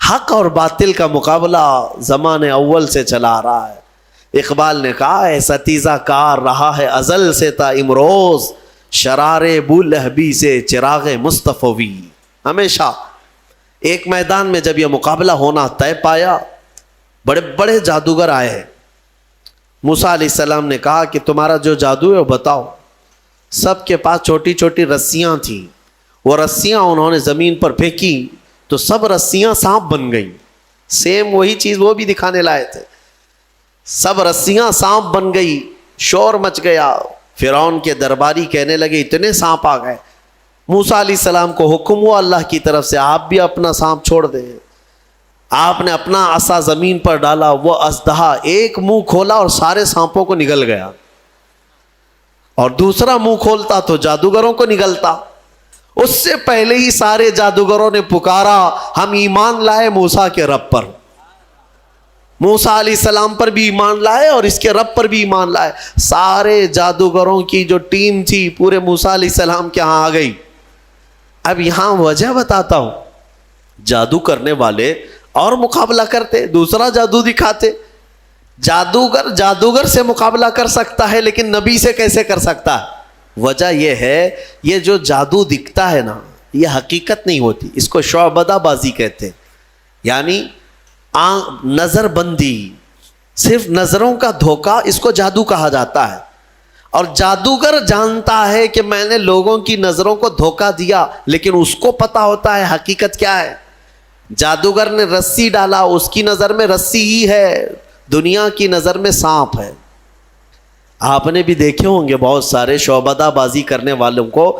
A: حق اور باطل کا مقابلہ زمانے اول سے چلا آ رہا ہے۔ اقبال نے کہا ہے ستیزہ کار رہا ہے ازل سے تا امروز، شرار بولہبی سے چراغ مصطفی۔ ہمیشہ ایک میدان میں جب یہ مقابلہ ہونا طے پایا، بڑے بڑے جادوگر آئے۔ موسیٰ علیہ السلام نے کہا کہ تمہارا جو جادو ہے وہ بتاؤ۔ سب کے پاس چھوٹی چھوٹی رسیاں تھیں، وہ رسیاں انہوں نے زمین پر پھینکی تو سب رسیاں سانپ بن گئیں۔ سیم وہی چیز وہ بھی دکھانے لائے تھے، سب رسیاں سانپ بن گئی، شور مچ گیا۔ فرعون کے درباری کہنے لگے اتنے سانپ آ گئے۔ موسیٰ علیہ السلام کو حکم ہوا اللہ کی طرف سے آپ بھی اپنا سانپ چھوڑ دیں۔ آپ نے اپنا عصا زمین پر ڈالا، وہ اژدہا ایک منہ کھولا اور سارے سانپوں کو نگل گیا، اور دوسرا منہ کھولتا تو جادوگروں کو نگلتا۔ اس سے پہلے ہی سارے جادوگروں نے پکارا ہم ایمان لائے موسیٰ کے رب پر۔ موسیٰ علیہ السلام پر بھی ایمان لائے اور اس کے رب پر بھی ایمان لائے۔ سارے جادوگروں کی جو ٹیم تھی پورے موسیٰ علیہ السلام کے ہاں آ گئی۔ اب یہاں وجہ بتاتا ہوں، جادو کرنے والے اور مقابلہ کرتے، دوسرا جادو دکھاتے۔ جادوگر سے مقابلہ کر سکتا ہے لیکن نبی سے کیسے کر سکتا ہے؟ وجہ یہ ہے یہ جو جادو دکھتا ہے نا یہ حقیقت نہیں ہوتی، اس کو شعبدہ بازی کہتے ہیں، یعنی نظر بندی، صرف نظروں کا دھوکہ، اس کو جادو کہا جاتا ہے۔ اور جادوگر جانتا ہے کہ میں نے لوگوں کی نظروں کو دھوکہ دیا، لیکن اس کو پتا ہوتا ہے حقیقت کیا ہے۔ جادوگر نے رسی ڈالا، اس کی نظر میں رسی ہی ہے، دنیا کی نظر میں سانپ ہے۔ آپ نے بھی دیکھے ہوں گے بہت سارے شعبدہ بازی کرنے والوں کو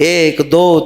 A: 1 2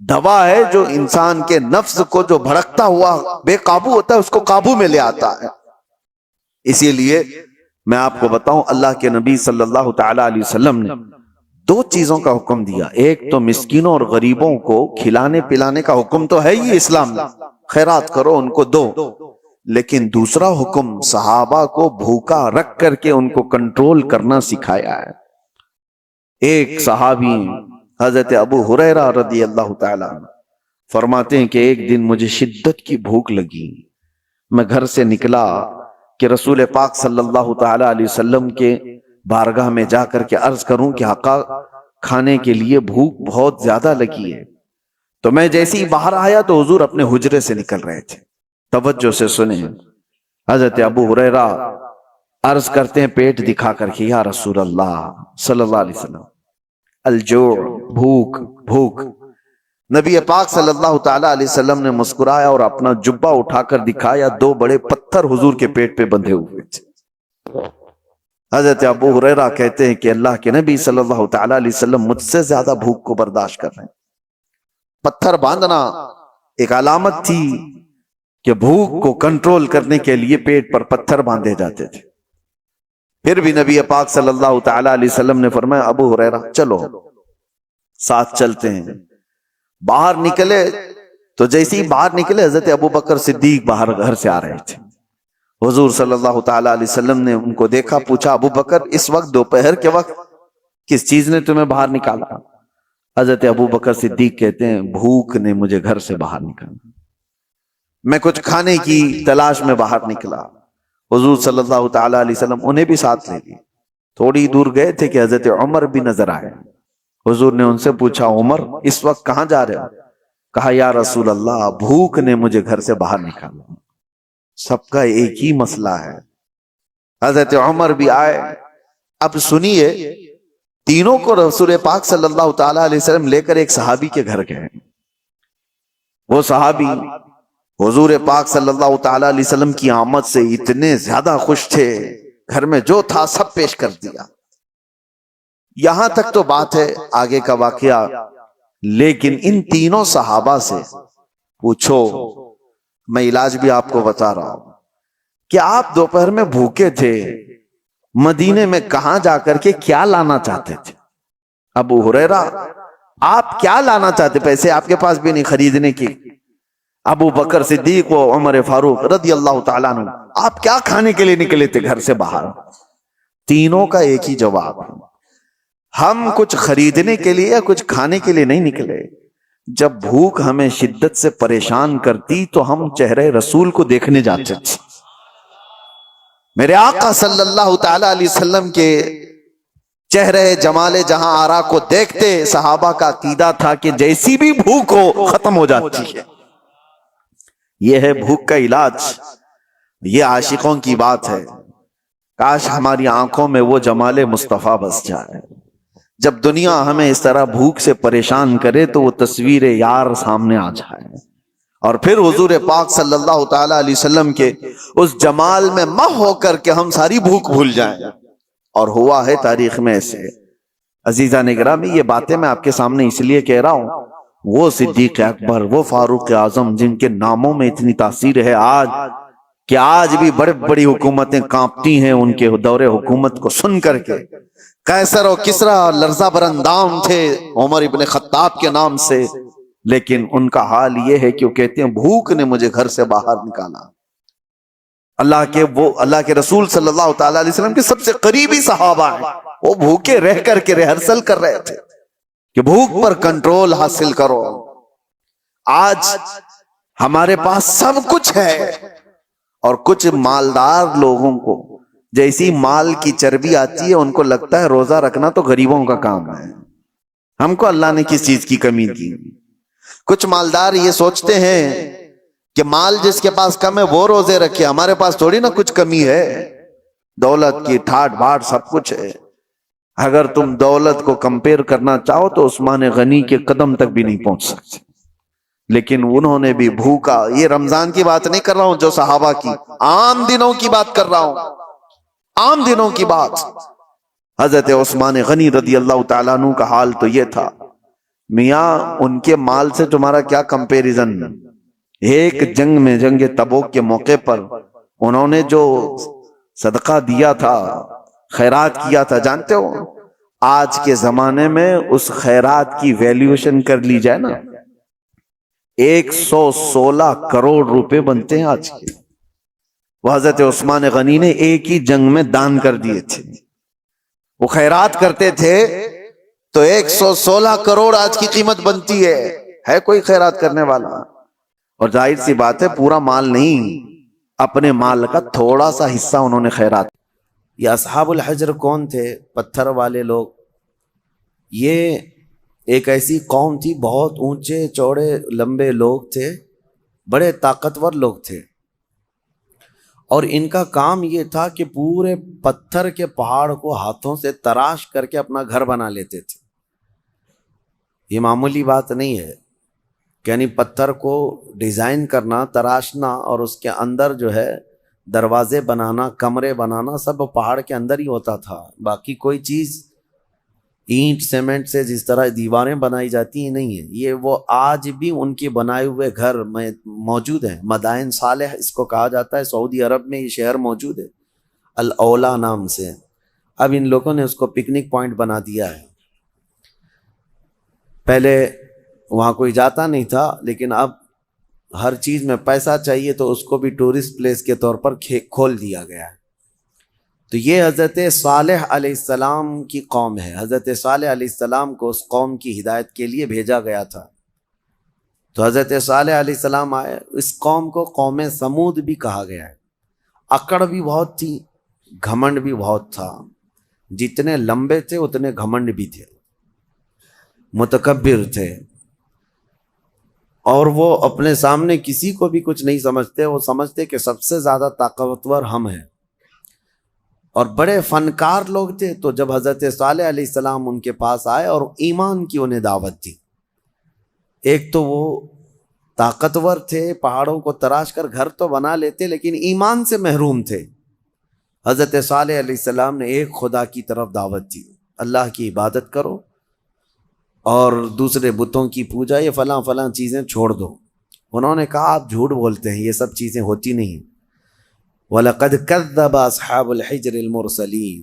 B: دوا ہے جو انسان کے نفس کو جو بھڑکتا ہوا بے قابو ہوتا ہے اس کو قابو میں لے آتا ہے۔ اسی لیے میں آپ کو بتاؤں، اللہ کے نبی صلی اللہ تعالی علیہ وسلم نے دو چیزوں کا حکم دیا۔ ایک تو مسکینوں اور غریبوں کو کھلانے پلانے کا حکم تو ہے ہی اسلام میں، خیرات کرو، ان کو دو، لیکن دوسرا حکم صحابہ کو بھوکا رکھ کر کے ان کو کنٹرول کرنا سکھایا ہے۔ ایک صحابی حضرت ابو ہریرہ رضی اللہ تعالی عنہ فرماتے ہیں کہ ایک دن مجھے شدت کی بھوک لگی، میں گھر سے نکلا کہ رسول پاک صلی اللہ تعالی علیہ وسلم کے بارگاہ میں جا کر کے عرض کروں کہ آقا کھانے کے لیے بھوک بہت زیادہ لگی ہے۔ تو میں جیسے ہی باہر آیا تو حضور اپنے حجرے سے نکل رہے تھے۔ توجہ سے سنیں، حضرت ابو ہریرہ عرض کرتے ہیں پیٹ دکھا کر کے، یا رسول اللہ صلی اللہ علیہ وسلم، الجوع، بھوک بھوک۔ نبی پاک صلی اللہ تعالی علیہ وسلم نے مسکرایا اور اپنا جبہ اٹھا کر دکھایا، دو بڑے پتھر حضور کے پیٹ پہ بندھے ہوئے تھے۔ حضرت ابو ہریرہ کہتے ہیں کہ اللہ کے نبی صلی اللہ تعالی علیہ وسلم مجھ سے زیادہ بھوک کو برداشت کر رہے ہیں۔ پتھر باندھنا ایک علامت تھی کہ بھوک کو کنٹرول کرنے کے لیے پیٹ پر پتھر باندھے جاتے تھے۔ پھر بھی نبی پاک صلی اللہ تعالی علیہ وسلم نے فرمایا ابو ہریرہ چلو ساتھ چلتے ہیں۔ باہر نکلے تو جیسے ہی باہر نکلے حضرت ابو بکر صدیق باہر گھر سے آ رہے تھے۔ حضور صلی اللہ تعالی علیہ وسلم نے ان کو دیکھا، پوچھا ابو بکر اس وقت دوپہر کے وقت کس چیز نے تمہیں باہر نکالا؟ حضرت ابو بکر صدیق کہتے ہیں بھوک نے مجھے گھر سے باہر نکالا، میں کچھ کھانے کی تلاش میں باہر نکلا۔ حضور صلی اللہ تعالی علیہ وسلم انہیں بھی ساتھ لے لیے۔ تھوڑی دور گئے تھے کہ حضرت عمر بھی نظر آئے۔ حضور نے ان سے پوچھا عمر اس وقت کہاں جا رہے ہو؟ کہا یا رسول اللہ بھوک نے مجھے گھر سے باہر نکالا۔ سب کا ایک ہی مسئلہ ہے۔ حضرت عمر بھی آئے۔ اب سنیے، تینوں کو رسول پاک صلی اللہ تعالی علیہ وسلم لے کر ایک صحابی کے گھر گئے۔ وہ صحابی حضور پاک صلی اللہ تعالی علیہ وسلم کی آمد سے اتنے زیادہ خوش تھے، گھر میں جو تھا سب پیش کر دیا۔ یہاں تک تو بات ہے آگے کا واقعہ، لیکن ان تینوں صحابہ سے پوچھو، میں علاج بھی آپ کو بتا رہا ہوں کہ آپ دوپہر میں بھوکے تھے، مدینے میں کہاں جا کر کے کیا لانا چاہتے تھے؟ ابو ہریرہ آپ کیا لانا چاہتے؟ پیسے آپ کے پاس بھی نہیں خریدنے کی۔ ابو بکر صدیق و عمر فاروق رضی اللہ تعالیٰ عنہ آپ کیا کھانے کے لیے نکلے تھے گھر سے باہر؟ تینوں کا ایک ہی جواب، ہم کچھ خریدنے کے لیے یا کچھ کھانے کے لیے نہیں نکلے، جب بھوک ہمیں شدت سے پریشان کرتی تو ہم چہرے رسول کو دیکھنے جاتے تھے۔ میرے آقا صلی اللہ تعالی علیہ وسلم کے چہرے جمال جہاں آرا کو دیکھتے صحابہ کا عقیدہ تھا کہ جیسی بھی بھوک ہو ختم ہو جاتی ہے۔ یہ ہے بھوک کا علاج، یہ عاشقوں کی بات ہے۔ کاش ہماری آنکھوں میں وہ جمال مصطفیٰ بس جائے۔ جب دنیا ہمیں اس طرح بھوک سے پریشان کرے تو وہ تصویر یار سامنے آ جائے، اور پھر حضور پاک صلی اللہ تعالی علیہ وسلم کے اس جمال میں مہ ہو کر کے ہم ساری بھوک بھول جائیں۔ اور ہوا ہے تاریخ میں ایسے۔ عزیزان گرامی، یہ باتیں میں آپ کے سامنے اس لیے کہہ رہا ہوں، وہ صدیق اکبر، وہ فاروق اعظم جن کے ناموں میں اتنی تاثیر ہے آج کہ آج بھی بڑی بڑی حکومتیں کانپتی ہیں ان کے دور حکومت کو سن کر کے۔ قیصر و کسریٰ لرزہ براندام تھے عمر ابن خطاب کے نام سے، لیکن ان کا حال یہ ہے کہ وہ کہتے ہیں بھوک نے مجھے گھر سے باہر نکالا۔ اللہ کے رسول صلی اللہ تعالی علیہ وسلم کے سب سے قریبی صحابہ ہیں، وہ بھوکے رہ کر کے ریہرسل کر رہے تھے کہ بھوک پر کنٹرول حاصل کرو۔ آج ہمارے پاس سب کچھ ہے، اور کچھ مالدار لوگوں کو جیسی مال کی چربی آتی ہے ان کو لگتا ہے روزہ رکھنا تو غریبوں کا کام ہے، ہم کو اللہ نے کس چیز کی کمی کی۔ کچھ مالدار یہ سوچتے ہیں کہ مال جس کے پاس کم ہے وہ روزے رکھے، ہمارے پاس تھوڑی نا کچھ کمی ہے، دولت کی ٹھاٹ بھاٹ سب کچھ ہے۔ اگر تم دولت کو کمپیئر کرنا چاہو تو عثمان غنی کے قدم تک بھی نہیں پہنچ سکتے، لیکن انہوں نے بھی بھوکا۔ یہ رمضان کی بات نہیں کر رہا ہوں جو صحابہ کی، عام دنوں کی بات کر رہا ہوں، عام دنوں کی بات۔ حضرت عثمان غنی رضی اللہ تعالیٰ عنہ کا حال تو یہ تھا میاں ان کے مال سے تمہارا کیا کمپیریزن؟ ایک جنگ میں، جنگ تبوک کے موقع پر انہوں نے جو صدقہ دیا تھا، خیرات کیا تھا، جانتے ہو آج کے زمانے میں اس خیرات کی ویلیویشن کر لی جائے نا، 116 کروڑ روپے بنتے ہیں آج کے۔ وہ حضرت عثمان غنی نے ایک ہی جنگ میں دان کر دیے تھے، وہ خیرات کرتے تھے تو 116 کروڑ آج کی قیمت بنتی ہے کوئی خیرات کرنے والا؟ اور ظاہر سی بات ہے پورا مال نہیں، اپنے مال کا تھوڑا سا حصہ انہوں نے خیرات۔
A: یہ اصحاب الحجر کون تھے؟ پتھر والے لوگ۔ یہ ایک ایسی قوم تھی، بہت اونچے چوڑے لمبے لوگ تھے، بڑے طاقتور لوگ تھے، اور ان کا کام یہ تھا کہ پورے پتھر کے پہاڑ کو ہاتھوں سے تراش کر کے اپنا گھر بنا لیتے تھے۔ یہ معمولی بات نہیں ہے، یعنی پتھر کو ڈیزائن کرنا، تراشنا، اور اس کے اندر جو ہے دروازے بنانا، کمرے بنانا، سب پہاڑ کے اندر ہی ہوتا تھا۔ باقی کوئی چیز اینٹ سیمنٹ سے جس طرح دیواریں بنائی جاتی ہیں نہیں ہے، یہ وہ آج بھی ان کے بنائے ہوئے گھر میں موجود ہیں۔ مدائن صالح اس کو کہا جاتا ہے، سعودی عرب میں یہ شہر موجود ہے، الاولا نام سے۔ اب ان لوگوں نے اس کو پکنک پوائنٹ بنا دیا ہے۔ پہلے وہاں کوئی جاتا نہیں تھا، لیکن اب ہر چیز میں پیسہ چاہیے تو اس کو بھی ٹورسٹ پلیس کے طور پر کھول دیا گیا ہے۔ تو یہ حضرت صالح علیہ السلام کی قوم ہے۔ حضرت صالح علیہ السلام کو اس قوم کی ہدایت کے لیے بھیجا گیا تھا۔ تو حضرت صالح علیہ السلام آئے، اس قوم کو قوم سمود بھی کہا گیا ہے۔ اکڑ بھی بہت تھی، گھمنڈ بھی بہت تھا، جتنے لمبے تھے اتنے گھمنڈ بھی تھے، متکبر تھے، اور وہ اپنے سامنے کسی کو بھی کچھ نہیں سمجھتے، وہ سمجھتے کہ سب سے زیادہ طاقتور ہم ہیں، اور بڑے فنکار لوگ تھے۔ تو جب حضرت صالح علیہ السلام ان کے پاس آئے اور ایمان کی انہیں دعوت دی، ایک تو وہ طاقتور تھے، پہاڑوں کو تراش کر گھر تو بنا لیتے، لیکن ایمان سے محروم تھے۔ حضرت صالح علیہ السلام نے ایک خدا کی طرف دعوت دی، اللہ کی عبادت کرو اور دوسرے بتوں کی پوجا، یہ فلاں فلاں چیزیں چھوڑ دو۔ انہوں نے کہا آپ جھوٹ بولتے ہیں، یہ سب چیزیں ہوتی نہیں۔ وَلَقَدْ كَذَّبَ أَصْحَابُ الْحِجْرِ الْمُرْسَلِينَ۔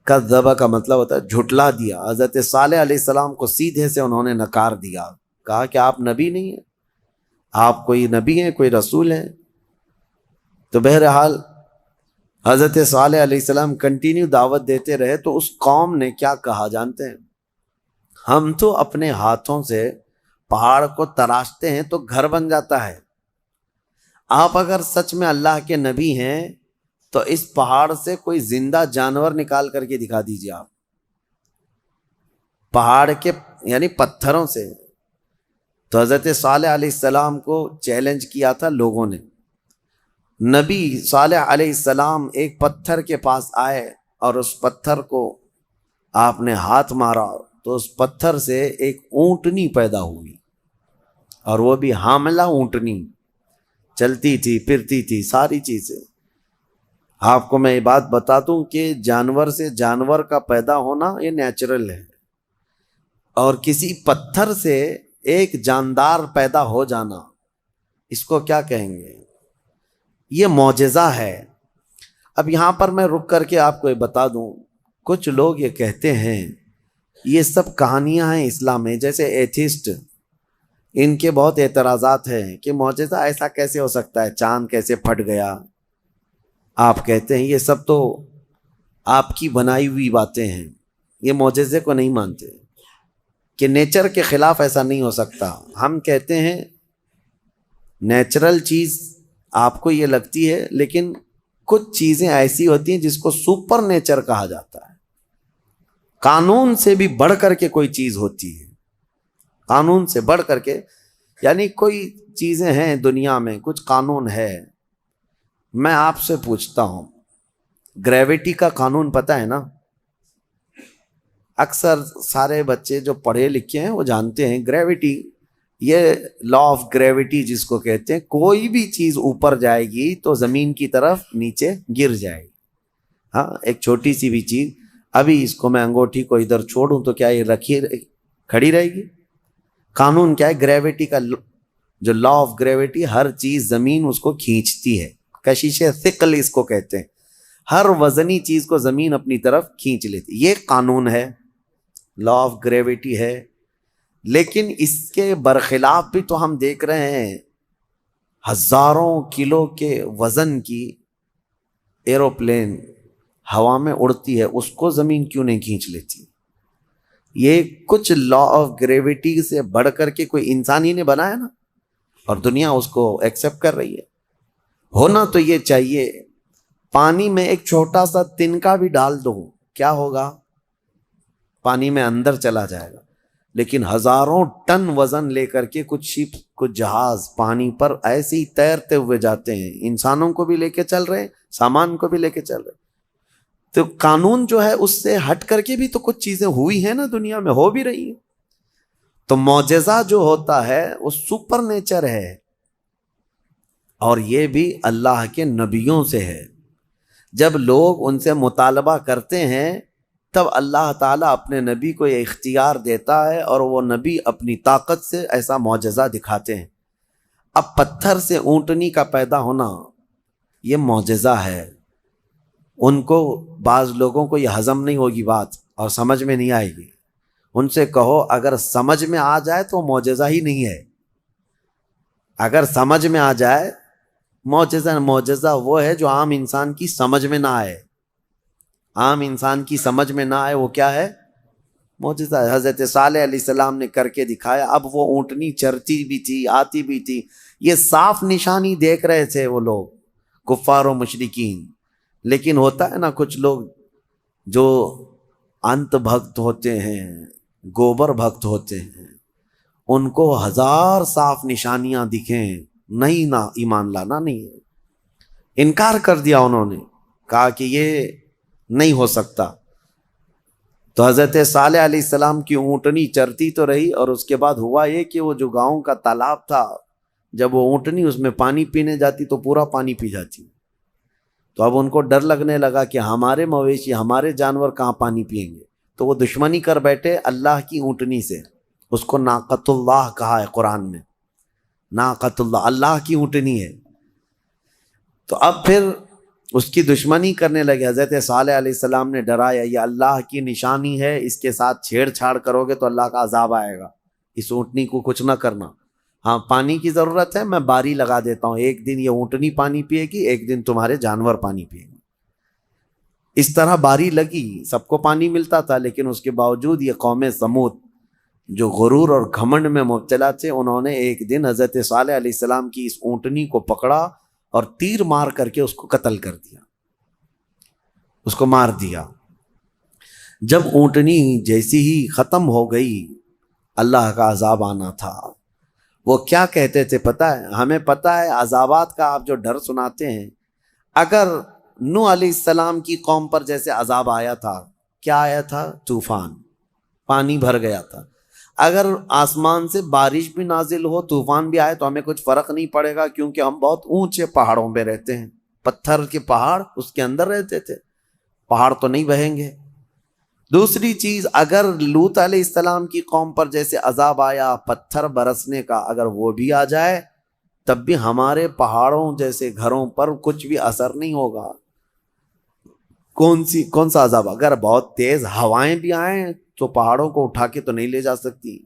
A: کذب کا مطلب ہوتا ہے جھٹلا دیا۔ حضرت صالح علیہ السلام کو سیدھے سے انہوں نے نکار دیا، کہا کہ آپ نبی نہیں ہیں، آپ کوئی نبی ہیں، کوئی رسول ہیں؟ تو بہرحال حضرت صالح علیہ السلام کنٹینیو دعوت دیتے رہے، تو اس قوم نے کیا کہا جانتے ہیں؟ ہم تو اپنے ہاتھوں سے پہاڑ کو تراشتے ہیں تو گھر بن جاتا ہے، آپ اگر سچ میں اللہ کے نبی ہیں تو اس پہاڑ سے کوئی زندہ جانور نکال کر کے دکھا دیجیے۔ آپ پہاڑ کے یعنی پتھروں سے۔ تو حضرت صالح علیہ السلام کو چیلنج کیا تھا لوگوں نے۔ نبی صالح علیہ السلام ایک پتھر کے پاس آئے اور اس پتھر کو آپ نے ہاتھ مارا تو اس پتھر سے ایک اونٹنی پیدا ہوئی، اور وہ بھی حاملہ اونٹنی، چلتی تھی، پھرتی تھی، ساری چیزیں۔ آپ کو میں یہ بات بتا دوں کہ جانور سے جانور کا پیدا ہونا یہ نیچرل ہے، اور کسی پتھر سے ایک جاندار پیدا ہو جانا، اس کو کیا کہیں گے؟ یہ معجزہ ہے۔ اب یہاں پر میں رک کر کے آپ کو یہ بتا دوں، کچھ لوگ یہ کہتے ہیں یہ سب کہانیاں ہیں اسلام میں، جیسے ایتھسٹ، ان کے بہت اعتراضات ہیں کہ معجزہ ایسا کیسے ہو سکتا ہے، چاند کیسے پھٹ گیا۔ آپ کہتے ہیں یہ سب تو آپ کی بنائی ہوئی باتیں ہیں، یہ معجزے کو نہیں مانتے کہ نیچر کے خلاف ایسا نہیں ہو سکتا۔ ہم کہتے ہیں نیچرل چیز آپ کو یہ لگتی ہے، لیکن کچھ چیزیں ایسی ہوتی ہیں جس کو سپر نیچر کہا جاتا ہے، قانون سے بھی بڑھ کر کے کوئی چیز ہوتی ہے، قانون سے بڑھ کر کے، یعنی کوئی چیزیں ہیں دنیا میں، کچھ قانون ہے۔ میں آپ سے پوچھتا ہوں، گریویٹی کا قانون پتہ ہے نا؟ اکثر سارے بچے جو پڑھے لکھے ہیں وہ جانتے ہیں گریویٹی، یہ لا آف گریویٹی جس کو کہتے ہیں، کوئی بھی چیز اوپر جائے گی تو زمین کی طرف نیچے گر جائے گی۔ ہاں، ایک چھوٹی سی بھی چیز، ابھی اس کو میں انگوٹھی کو ادھر چھوڑوں تو کیا یہ رکھی کھڑی رہے گی؟ قانون کیا ہے؟ گریویٹی کا جو لا آف گریویٹی، ہر چیز زمین اس کو کھینچتی ہے، کشش ثقل اس کو کہتے ہیں، ہر وزنی چیز کو زمین اپنی طرف کھینچ لیتی، یہ قانون ہے، لا آف گریویٹی ہے۔ لیکن اس کے برخلاف بھی تو ہم دیکھ رہے ہیں ہزاروں کلو کے وزن کی ایروپلین ہوا میں اڑتی ہے، اس کو زمین کیوں نہیں کھینچ لیتی؟ یہ کچھ لا آف گریویٹی سے بڑھ کر کے کوئی انسان ہی نے بنایا نا، اور دنیا اس کو ایکسپٹ کر رہی ہے۔ ہونا تو یہ چاہیے، پانی میں ایک چھوٹا سا تنکا بھی ڈال دو، کیا ہوگا؟ پانی میں اندر چلا جائے گا۔ لیکن ہزاروں ٹن وزن لے کر کے کچھ شپ، کچھ جہاز پانی پر ایسے ہی تیرتے ہوئے جاتے ہیں، انسانوں کو بھی لے کے چل رہے ہیں، سامان کو بھی لے کے چل رہے ہیں۔ تو قانون جو ہے اس سے ہٹ کر کے بھی تو کچھ چیزیں ہوئی ہیں نا، دنیا میں ہو بھی رہی ہیں۔ تو معجزہ جو ہوتا ہے وہ سپر نیچر ہے، اور یہ بھی اللہ کے نبیوں سے ہے۔ جب لوگ ان سے مطالبہ کرتے ہیں تب اللہ تعالیٰ اپنے نبی کو یہ اختیار دیتا ہے، اور وہ نبی اپنی طاقت سے ایسا معجزہ دکھاتے ہیں۔ اب پتھر سے اونٹنی کا پیدا ہونا یہ معجزہ ہے۔ ان کو، بعض لوگوں کو یہ ہضم نہیں ہوگی بات اور سمجھ میں نہیں آئے گی، ان سے کہو اگر سمجھ میں آ جائے تو معجزہ ہی نہیں ہے۔ اگر سمجھ میں آ جائے، معجزہ وہ ہے جو عام انسان کی سمجھ میں نہ آئے۔ عام انسان کی سمجھ میں نہ آئے وہ کیا ہے؟ معجزہ ہے۔ حضرت صالح علیہ السلام نے کر کے دکھایا۔ اب وہ اونٹنی چرتی بھی تھی، آتی بھی تھی، یہ صاف نشانی دیکھ رہے تھے وہ لوگ، کفار و مشرکین۔ لیکن ہوتا ہے نا کچھ لوگ جو انت بھکت ہوتے ہیں، گوبر بھکت ہوتے ہیں، ان کو ہزار صاف نشانیاں دکھیں، نہیں، نہ ایمان لانا نہیں ہے، انکار کر دیا انہوں نے، کہا کہ یہ نہیں ہو سکتا۔ تو حضرت صالح علیہ السلام کی اونٹنی چرتی تو رہی، اور اس کے بعد ہوا یہ کہ وہ جو گاؤں کا تالاب تھا، جب وہ اونٹنی اس میں پانی پینے جاتی تو پورا پانی پی جاتی۔ تو اب ان کو ڈر لگنے لگا کہ ہمارے مویشی، ہمارے جانور کہاں پانی پئیں گے، تو وہ دشمنی کر بیٹھے اللہ کی اونٹنی سے۔ اس کو ناقۃ اللہ کہا ہے قرآن میں، ناقۃ اللہ، اللہ کی اونٹنی ہے۔ تو اب پھر اس کی دشمنی کرنے لگے۔ حضرت صالح علیہ السلام نے ڈرایا، یہ اللہ کی نشانی ہے، اس کے ساتھ چھیڑ چھاڑ کرو گے تو اللہ کا عذاب آئے گا، اس اونٹنی کو کچھ نہ کرنا۔ ہاں پانی کی ضرورت ہے، میں باری لگا دیتا ہوں، ایک دن یہ اونٹنی پانی پیے گی، ایک دن تمہارے جانور پانی پیے گے۔ اس طرح باری لگی، سب کو پانی ملتا تھا، لیکن اس کے باوجود یہ قوم سمود جو غرور اور گھمنڈ میں مبتلا تھے، انہوں نے ایک دن حضرت صالح علیہ السلام کی اس اونٹنی کو پکڑا اور تیر مار کر کے اس کو قتل کر دیا، اس کو مار دیا۔ جب اونٹنی جیسی ہی ختم ہو گئی، اللہ کا عذاب آنا تھا۔ وہ کیا کہتے تھے پتہ ہے؟ ہمیں پتہ ہے عذابات کا آپ جو ڈر سناتے ہیں، اگر نوح علیہ السلام کی قوم پر جیسے عذاب آیا تھا، کیا آیا تھا؟ طوفان، پانی بھر گیا تھا۔ اگر آسمان سے بارش بھی نازل ہو، طوفان بھی آئے، تو ہمیں کچھ فرق نہیں پڑے گا، کیونکہ ہم بہت اونچے پہاڑوں پہ رہتے ہیں، پتھر کے پہاڑ اس کے اندر رہتے تھے، پہاڑ تو نہیں بہیں گے۔ دوسری چیز، اگر لوط علیہ السلام کی قوم پر جیسے عذاب آیا پتھر برسنے کا، اگر وہ بھی آ جائے تب بھی ہمارے پہاڑوں جیسے گھروں پر کچھ بھی اثر نہیں ہوگا۔ کون سا عذاب؟ اگر بہت تیز ہوائیں بھی آئیں تو پہاڑوں کو اٹھا کے تو نہیں لے جا سکتی۔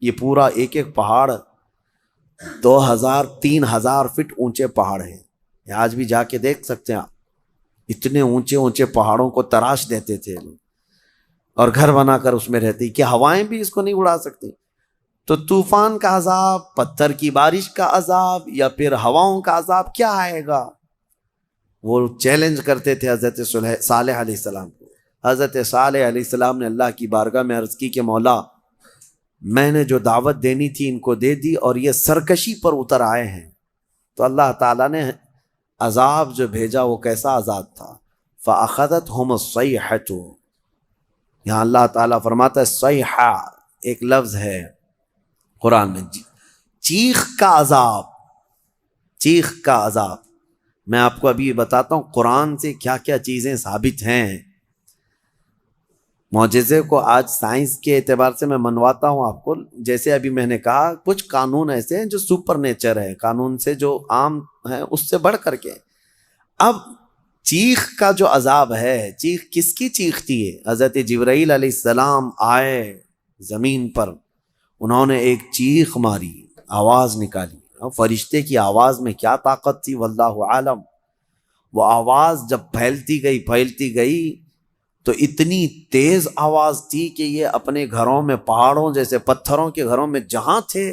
A: یہ پورا ایک ایک پہاڑ 2000 3000 فٹ اونچے پہاڑ ہیں، آج بھی جا کے دیکھ سکتے ہیں آپ، اتنے اونچے اونچے پہاڑوں کو تراش دیتے تھے لوگ، اور گھر بنا کر اس میں رہتی، کہ ہوائیں بھی اس کو نہیں اڑا سکتی۔ تو طوفان کا عذاب، پتھر کی بارش کا عذاب، یا پھر ہواؤں کا عذاب کیا آئے گا؟ وہ چیلنج کرتے تھے حضرت صالح علیہ السلام کو۔ حضرت صالح علیہ السلام نے اللہ کی بارگاہ میں عرض کی کہ مولا، میں نے جو دعوت دینی تھی ان کو دے دی، اور یہ سرکشی پر اتر آئے ہیں۔ تو اللہ تعالیٰ نے عذاب جو بھیجا وہ کیسا عذاب تھا؟ فَأَخَذَتْهُمُ الصَّيْحَةُ، یہاں اللہ تعالیٰ فرماتا ہے صیحہ ایک لفظ ہے قرآن میں، چیخ کا عذاب، چیخ کا عذاب۔ میں آپ کو ابھی بتاتا ہوں قرآن سے کیا کیا چیزیں ثابت ہیں۔ معجزے کو آج سائنس کے اعتبار سے میں منواتا ہوں آپ کو. جیسے ابھی میں نے کہا کچھ قانون ایسے ہیں جو سپر نیچر ہے، قانون سے جو عام ہے اس سے بڑھ کر کے. اب چیخ کا جو عذاب ہے، چیخ کس کی چیخ تھی؟ حضرت جبرائیل علیہ السلام آئے زمین پر، انہوں نے ایک چیخ ماری، آواز نکالی. فرشتے کی آواز میں کیا طاقت تھی واللہ عالم. وہ آواز جب پھیلتی گئی تو اتنی تیز آواز تھی کہ یہ اپنے گھروں میں، پہاڑوں جیسے پتھروں کے گھروں میں جہاں تھے،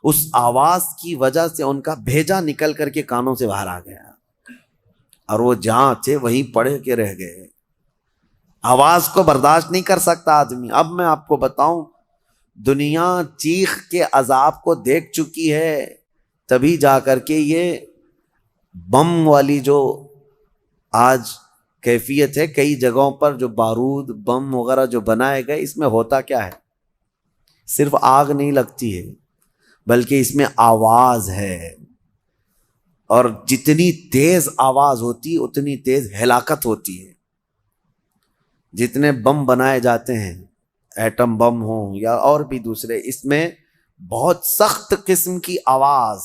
A: اس آواز کی وجہ سے ان کا بھیجا نکل کر کے کانوں سے باہر آ گیا، اور وہ جہاں تھے وہیں پڑے کے رہ گئے. آواز کو برداشت نہیں کر سکتا آدمی. اب میں آپ کو بتاؤں، دنیا چیخ کے عذاب کو دیکھ چکی ہے، تبھی جا کر کے یہ بم والی جو آج کیفیت ہے، کئی جگہوں پر جو بارود بم وغیرہ جو بنائے گئے، اس میں ہوتا کیا ہے؟ صرف آگ نہیں لگتی ہے بلکہ اس میں آواز ہے، اور جتنی تیز آواز ہوتی اتنی تیز ہلاکت ہوتی ہے. جتنے بم بنائے جاتے ہیں، ایٹم بم ہوں یا اور بھی دوسرے، اس میں بہت سخت قسم کی آواز،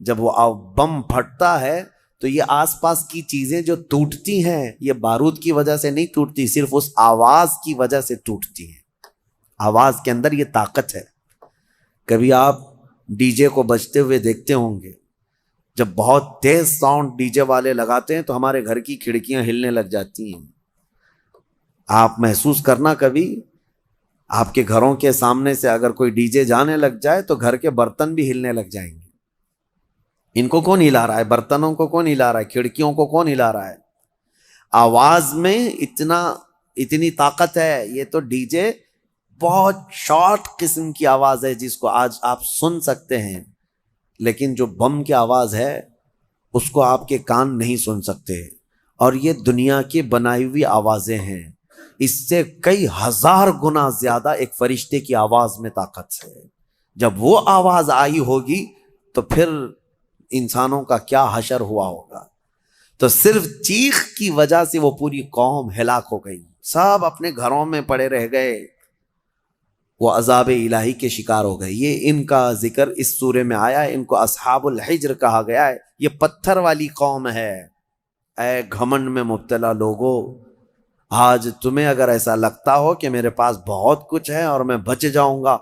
A: جب وہ بم پھٹتا ہے تو یہ آس پاس کی چیزیں جو ٹوٹتی ہیں، یہ بارود کی وجہ سے نہیں ٹوٹتی، صرف اس آواز کی وجہ سے ٹوٹتی ہیں. آواز کے اندر یہ طاقت ہے. کبھی آپ ڈی جے کو بجتے ہوئے دیکھتے ہوں گے، جب بہت تیز ساؤنڈ ڈی جے والے لگاتے ہیں تو ہمارے گھر کی کھڑکیاں ہلنے لگ جاتی ہیں. آپ محسوس کرنا، کبھی آپ کے گھروں کے سامنے سے اگر کوئی ڈی جے جانے لگ جائے تو گھر کے برتن بھی ہلنے لگ جائیں گے. ان کو کون ہلا رہا ہے؟ برتنوں کو کون ہلا رہا ہے؟ کھڑکیوں کو کون ہلا رہا ہے؟ آواز میں اتنی طاقت ہے. یہ تو ڈی جے بہت شارٹ قسم کی آواز ہے جس کو آج آپ سن سکتے ہیں، لیکن جو بم کی آواز ہے اس کو آپ کے کان نہیں سن سکتے. اور یہ دنیا کی بنائی ہوئی آوازیں ہیں، اس سے کئی ہزار گنا زیادہ ایک فرشتے کی آواز میں طاقت ہے. جب وہ آواز آئی ہوگی تو پھر انسانوں کا کیا حشر ہوا ہوگا. تو صرف چیخ کی وجہ سے وہ پوری قوم ہلاک ہو گئی، سب اپنے گھروں میں پڑے رہ گئے، وہ عذاب الہی کے شکار ہو گئے. یہ ان کا ذکر اس سورے میں آیا ہے. ان کو اصحاب الحجر کہا گیا ہے. یہ پتھر والی قوم ہے. اے گھمنڈ میں مبتلا لوگو، آج تمہیں اگر ایسا لگتا ہو کہ میرے پاس بہت کچھ ہے اور میں بچ جاؤں گا،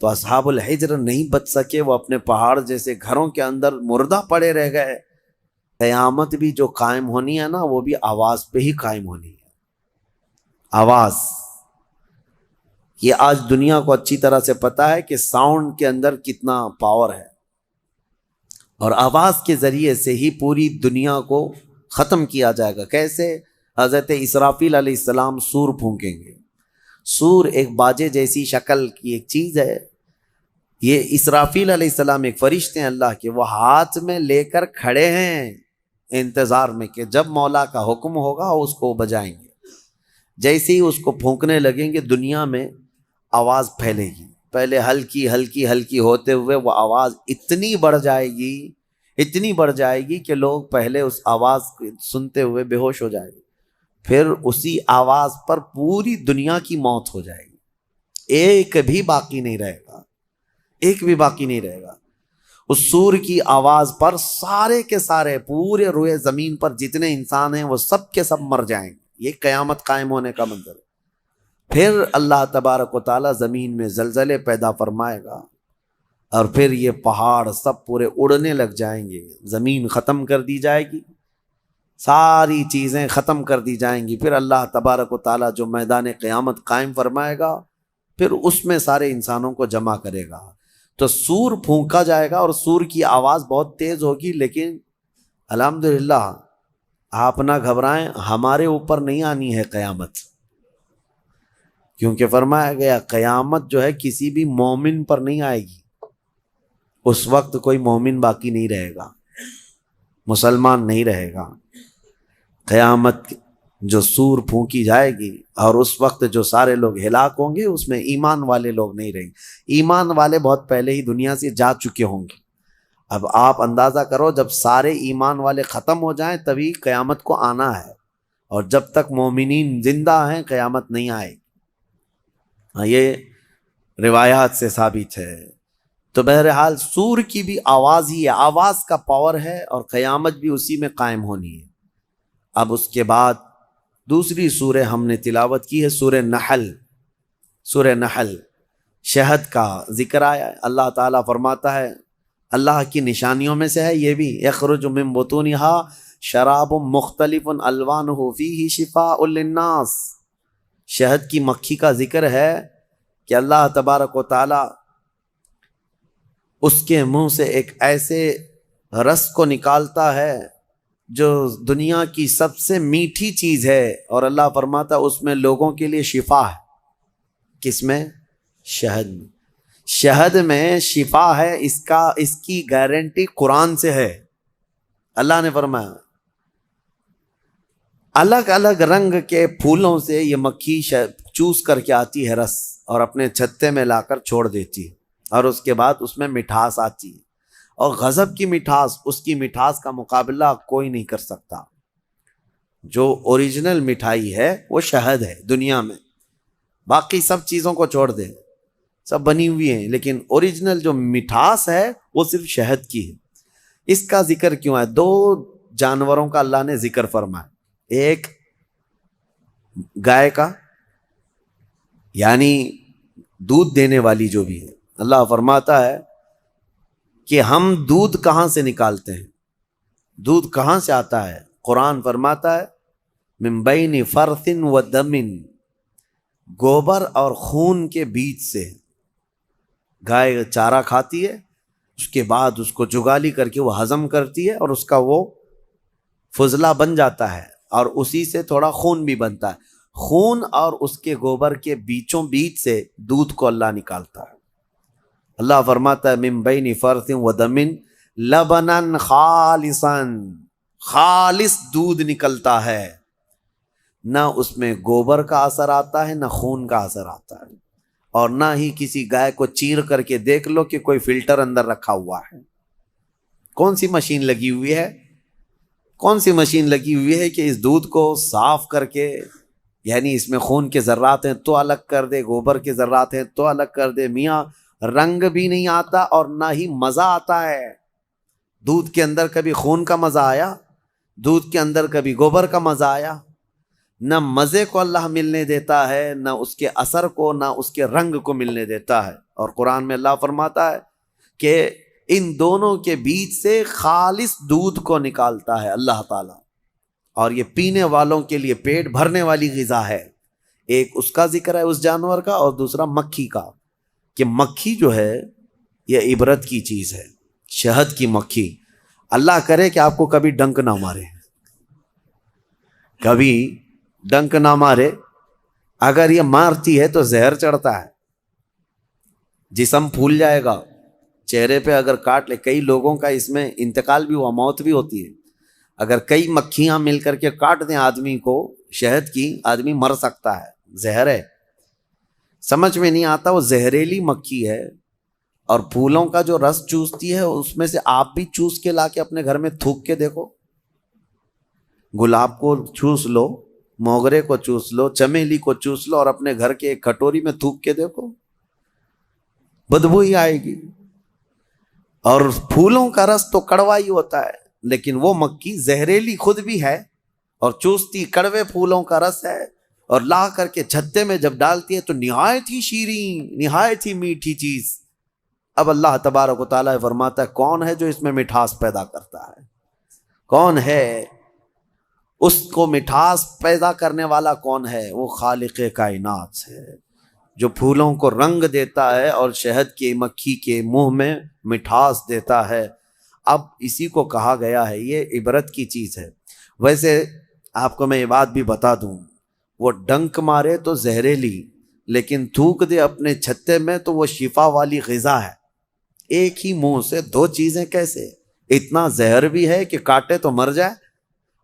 A: تو اصحاب الحجر نہیں بچ سکے. وہ اپنے پہاڑ جیسے گھروں کے اندر مردہ پڑے رہ گئے. قیامت بھی جو قائم ہونی ہے نا، وہ بھی آواز پہ ہی قائم ہونی ہے. آواز، یہ آج دنیا کو اچھی طرح سے پتا ہے کہ ساؤنڈ کے اندر کتنا پاور ہے، اور آواز کے ذریعے سے ہی پوری دنیا کو ختم کیا جائے گا. کیسے؟ حضرت اسرافیل علیہ السلام سور پھونکیں گے. سور ایک باجے جیسی شکل کی ایک چیز ہے. یہ اسرافیل علیہ السلام ایک فرشتے ہیں اللہ کے، وہ ہاتھ میں لے کر کھڑے ہیں انتظار میں کہ جب مولا کا حکم ہوگا اس کو بجائیں گے. جیسے ہی اس کو پھونکنے لگیں گے، دنیا میں آواز پھیلے گی. پہلے ہلکی ہلکی ہلکی ہوتے ہوئے وہ آواز اتنی بڑھ جائے گی کہ لوگ پہلے اس آواز کو سنتے ہوئے بے ہوش ہو جائے گے. پھر اسی آواز پر پوری دنیا کی موت ہو جائے گی. ایک بھی باقی نہیں رہے گا، ایک بھی باقی نہیں رہے گا. اس سور کی آواز پر سارے کے سارے پورے روئے زمین پر جتنے انسان ہیں وہ سب کے سب مر جائیں گے. یہ قیامت قائم ہونے کا منظر ہے. پھر اللہ تبارک و تعالیٰ زمین میں زلزلے پیدا فرمائے گا، اور پھر یہ پہاڑ سب پورے اڑنے لگ جائیں گے. زمین ختم کر دی جائے گی، ساری چیزیں ختم کر دی جائیں گی. پھر اللہ تبارک و تعالیٰ جو میدان قیامت قائم فرمائے گا، پھر اس میں سارے انسانوں کو جمع کرے گا. تو سور پھونکا جائے گا، اور سور کی آواز بہت تیز ہوگی. لیکن الحمدللہ آپ نہ گھبرائیں، ہمارے اوپر نہیں آنی ہے قیامت، کیونکہ فرمایا گیا قیامت جو ہے کسی بھی مومن پر نہیں آئے گی. اس وقت کوئی مومن باقی نہیں رہے گا، مسلمان نہیں رہے گا. قیامت جو سور پھونکی جائے گی اور اس وقت جو سارے لوگ ہلاک ہوں گے، اس میں ایمان والے لوگ نہیں رہیں گے. ایمان والے بہت پہلے ہی دنیا سے جا چکے ہوں گے. اب آپ اندازہ کرو، جب سارے ایمان والے ختم ہو جائیں تبھی قیامت کو آنا ہے، اور جب تک مومنین زندہ ہیں قیامت نہیں آئے گی. یہ روایات سے ثابت ہے۔ تو بہرحال سور کی بھی آواز ہی ہے، آواز کا پاور ہے، اور قیامت بھی اسی میں قائم ہونی ہے۔ اب اس کے بعد دوسری سورہ ہم نے تلاوت کی ہے، سورہ نحل۔ سورہ نحل شہد کا ذکر آیا ہے۔ اللہ تعالیٰ فرماتا ہے اللہ کی نشانیوں میں سے ہے یہ بھی، یخرج من بطونہا شراب مختلف الوانہ فیہ شفاء للناس۔ شہد کی مکھی کا ذکر ہے کہ اللہ تبارک و تعالیٰ اس کے منہ سے ایک ایسے رس کو نکالتا ہے جو دنیا کی سب سے میٹھی چیز ہے، اور اللہ فرماتا ہے اس میں لوگوں کے لیے شفا ہے۔ کس میں؟ شہد میں۔ شہد میں شفا ہے، اس کی گارنٹی قرآن سے ہے۔ اللہ نے فرمایا الگ الگ رنگ کے پھولوں سے یہ مکھی چوس کر کے آتی ہے رس، اور اپنے چھتے میں لا کر چھوڑ دیتی ہے، اور اس کے بعد اس میں مٹھاس آتی ہے، اور غضب کی مٹھاس، اس کی مٹھاس کا مقابلہ کوئی نہیں کر سکتا۔ جو اوریجنل مٹھائی ہے وہ شہد ہے دنیا میں، باقی سب چیزوں کو چھوڑ دیں، سب بنی ہوئی ہیں، لیکن اوریجنل جو مٹھاس ہے وہ صرف شہد کی ہے۔ اس کا ذکر کیوں ہے؟ دو جانوروں کا اللہ نے ذکر فرمایا، ایک گائے کا، یعنی دودھ دینے والی جو بھی ہے، اللہ فرماتا ہے کہ ہم دودھ کہاں سے نکالتے ہیں، دودھ کہاں سے آتا ہے؟ قرآن فرماتا ہے من بین فرث و دم، گوبر اور خون کے بیچ سے۔ گائے چارہ کھاتی ہے، اس کے بعد اس کو جگالی کر کے وہ ہضم کرتی ہے، اور اس کا وہ فضلہ بن جاتا ہے، اور اسی سے تھوڑا خون بھی بنتا ہے۔ خون اور اس کے گوبر کے بیچوں بیچ سے دودھ کو اللہ نکالتا ہے۔ اللہ فرماتا ہے من بین فرث و دم لبنا خالصا، خالص دودھ نکلتا ہے، نہ اس میں گوبر کا اثر آتا ہے، نہ خون کا اثر آتا ہے، اور نہ ہی کسی گائے کو چیر کر کے دیکھ لو کہ کوئی فلٹر اندر رکھا ہوا ہے۔ کون سی مشین لگی ہوئی ہے؟ کون سی مشین لگی ہوئی ہے کہ اس دودھ کو صاف کر کے، یعنی اس میں خون کے ذرات ہیں تو الگ کر دے، گوبر کے ذرات ہیں تو الگ کر دے؟ میاں رنگ بھی نہیں آتا اور نہ ہی مزہ آتا ہے۔ دودھ کے اندر کبھی خون کا مزہ آیا؟ دودھ کے اندر کبھی گوبر کا مزہ آیا؟ نہ مزے کو اللہ ملنے دیتا ہے، نہ اس کے اثر کو، نہ اس کے رنگ کو ملنے دیتا ہے۔ اور قرآن میں اللہ فرماتا ہے کہ ان دونوں کے بیچ سے خالص دودھ کو نکالتا ہے اللہ تعالیٰ، اور یہ پینے والوں کے لیے پیٹ بھرنے والی غذا ہے۔ ایک اس کا ذکر ہے اس جانور کا، اور دوسرا مکھی کا، کہ مکھی جو ہے یہ عبرت کی چیز ہے۔ شہد کی مکھی، اللہ کرے کہ آپ کو کبھی ڈنک نہ مارے، کبھی ڈنک نہ مارے۔ اگر یہ مارتی ہے تو زہر چڑھتا ہے، جسم پھول جائے گا، چہرے پہ اگر کاٹ لے، کئی لوگوں کا اس میں انتقال بھی ہوا، موت بھی ہوتی ہے۔ اگر کئی مکھیاں مل کر کے کاٹ دیں آدمی کو شہد کی، آدمی مر سکتا ہے، زہر ہے۔ سمجھ میں نہیں آتا وہ زہریلی مکھی ہے، اور پھولوں کا جو رس چوستی ہے اس میں سے آپ بھی چوس کے لا کے اپنے گھر میں تھوک کے دیکھو، گلاب کو چوس لو، موگرے کو چوس لو، چمیلی کو چوس لو، اور اپنے گھر کے ایک کٹوری میں تھوک کے دیکھو، بدبو ہی آئے گی۔ اور پھولوں کا رس تو کڑوا ہی ہوتا ہے، لیکن وہ مکھی زہریلی خود بھی ہے اور چوستی کڑوے پھولوں کا رس ہے، اور لا کر کے چھتے میں جب ڈالتی ہے تو نہایت ہی شیریں، نہایت ہی میٹھی چیز۔ اب اللہ تبارک و تعالیٰ فرماتا ہے کون ہے جو اس میں مٹھاس پیدا کرتا ہے؟ کون ہے اس کو مٹھاس پیدا کرنے والا؟ کون ہے؟ وہ خالق کائنات ہے، جو پھولوں کو رنگ دیتا ہے اور شہد کی مکھی کے منہ میں مٹھاس دیتا ہے۔ اب اسی کو کہا گیا ہے یہ عبرت کی چیز ہے۔ ویسے آپ کو میں یہ بات بھی بتا دوں، وہ ڈنک مارے تو زہریلی، لیکن تھوک دے اپنے چھتے میں تو وہ شفا والی غذا ہے۔ ایک ہی منہ سے دو چیزیں کیسے؟ اتنا زہر بھی ہے کہ کاٹے تو مر جائے،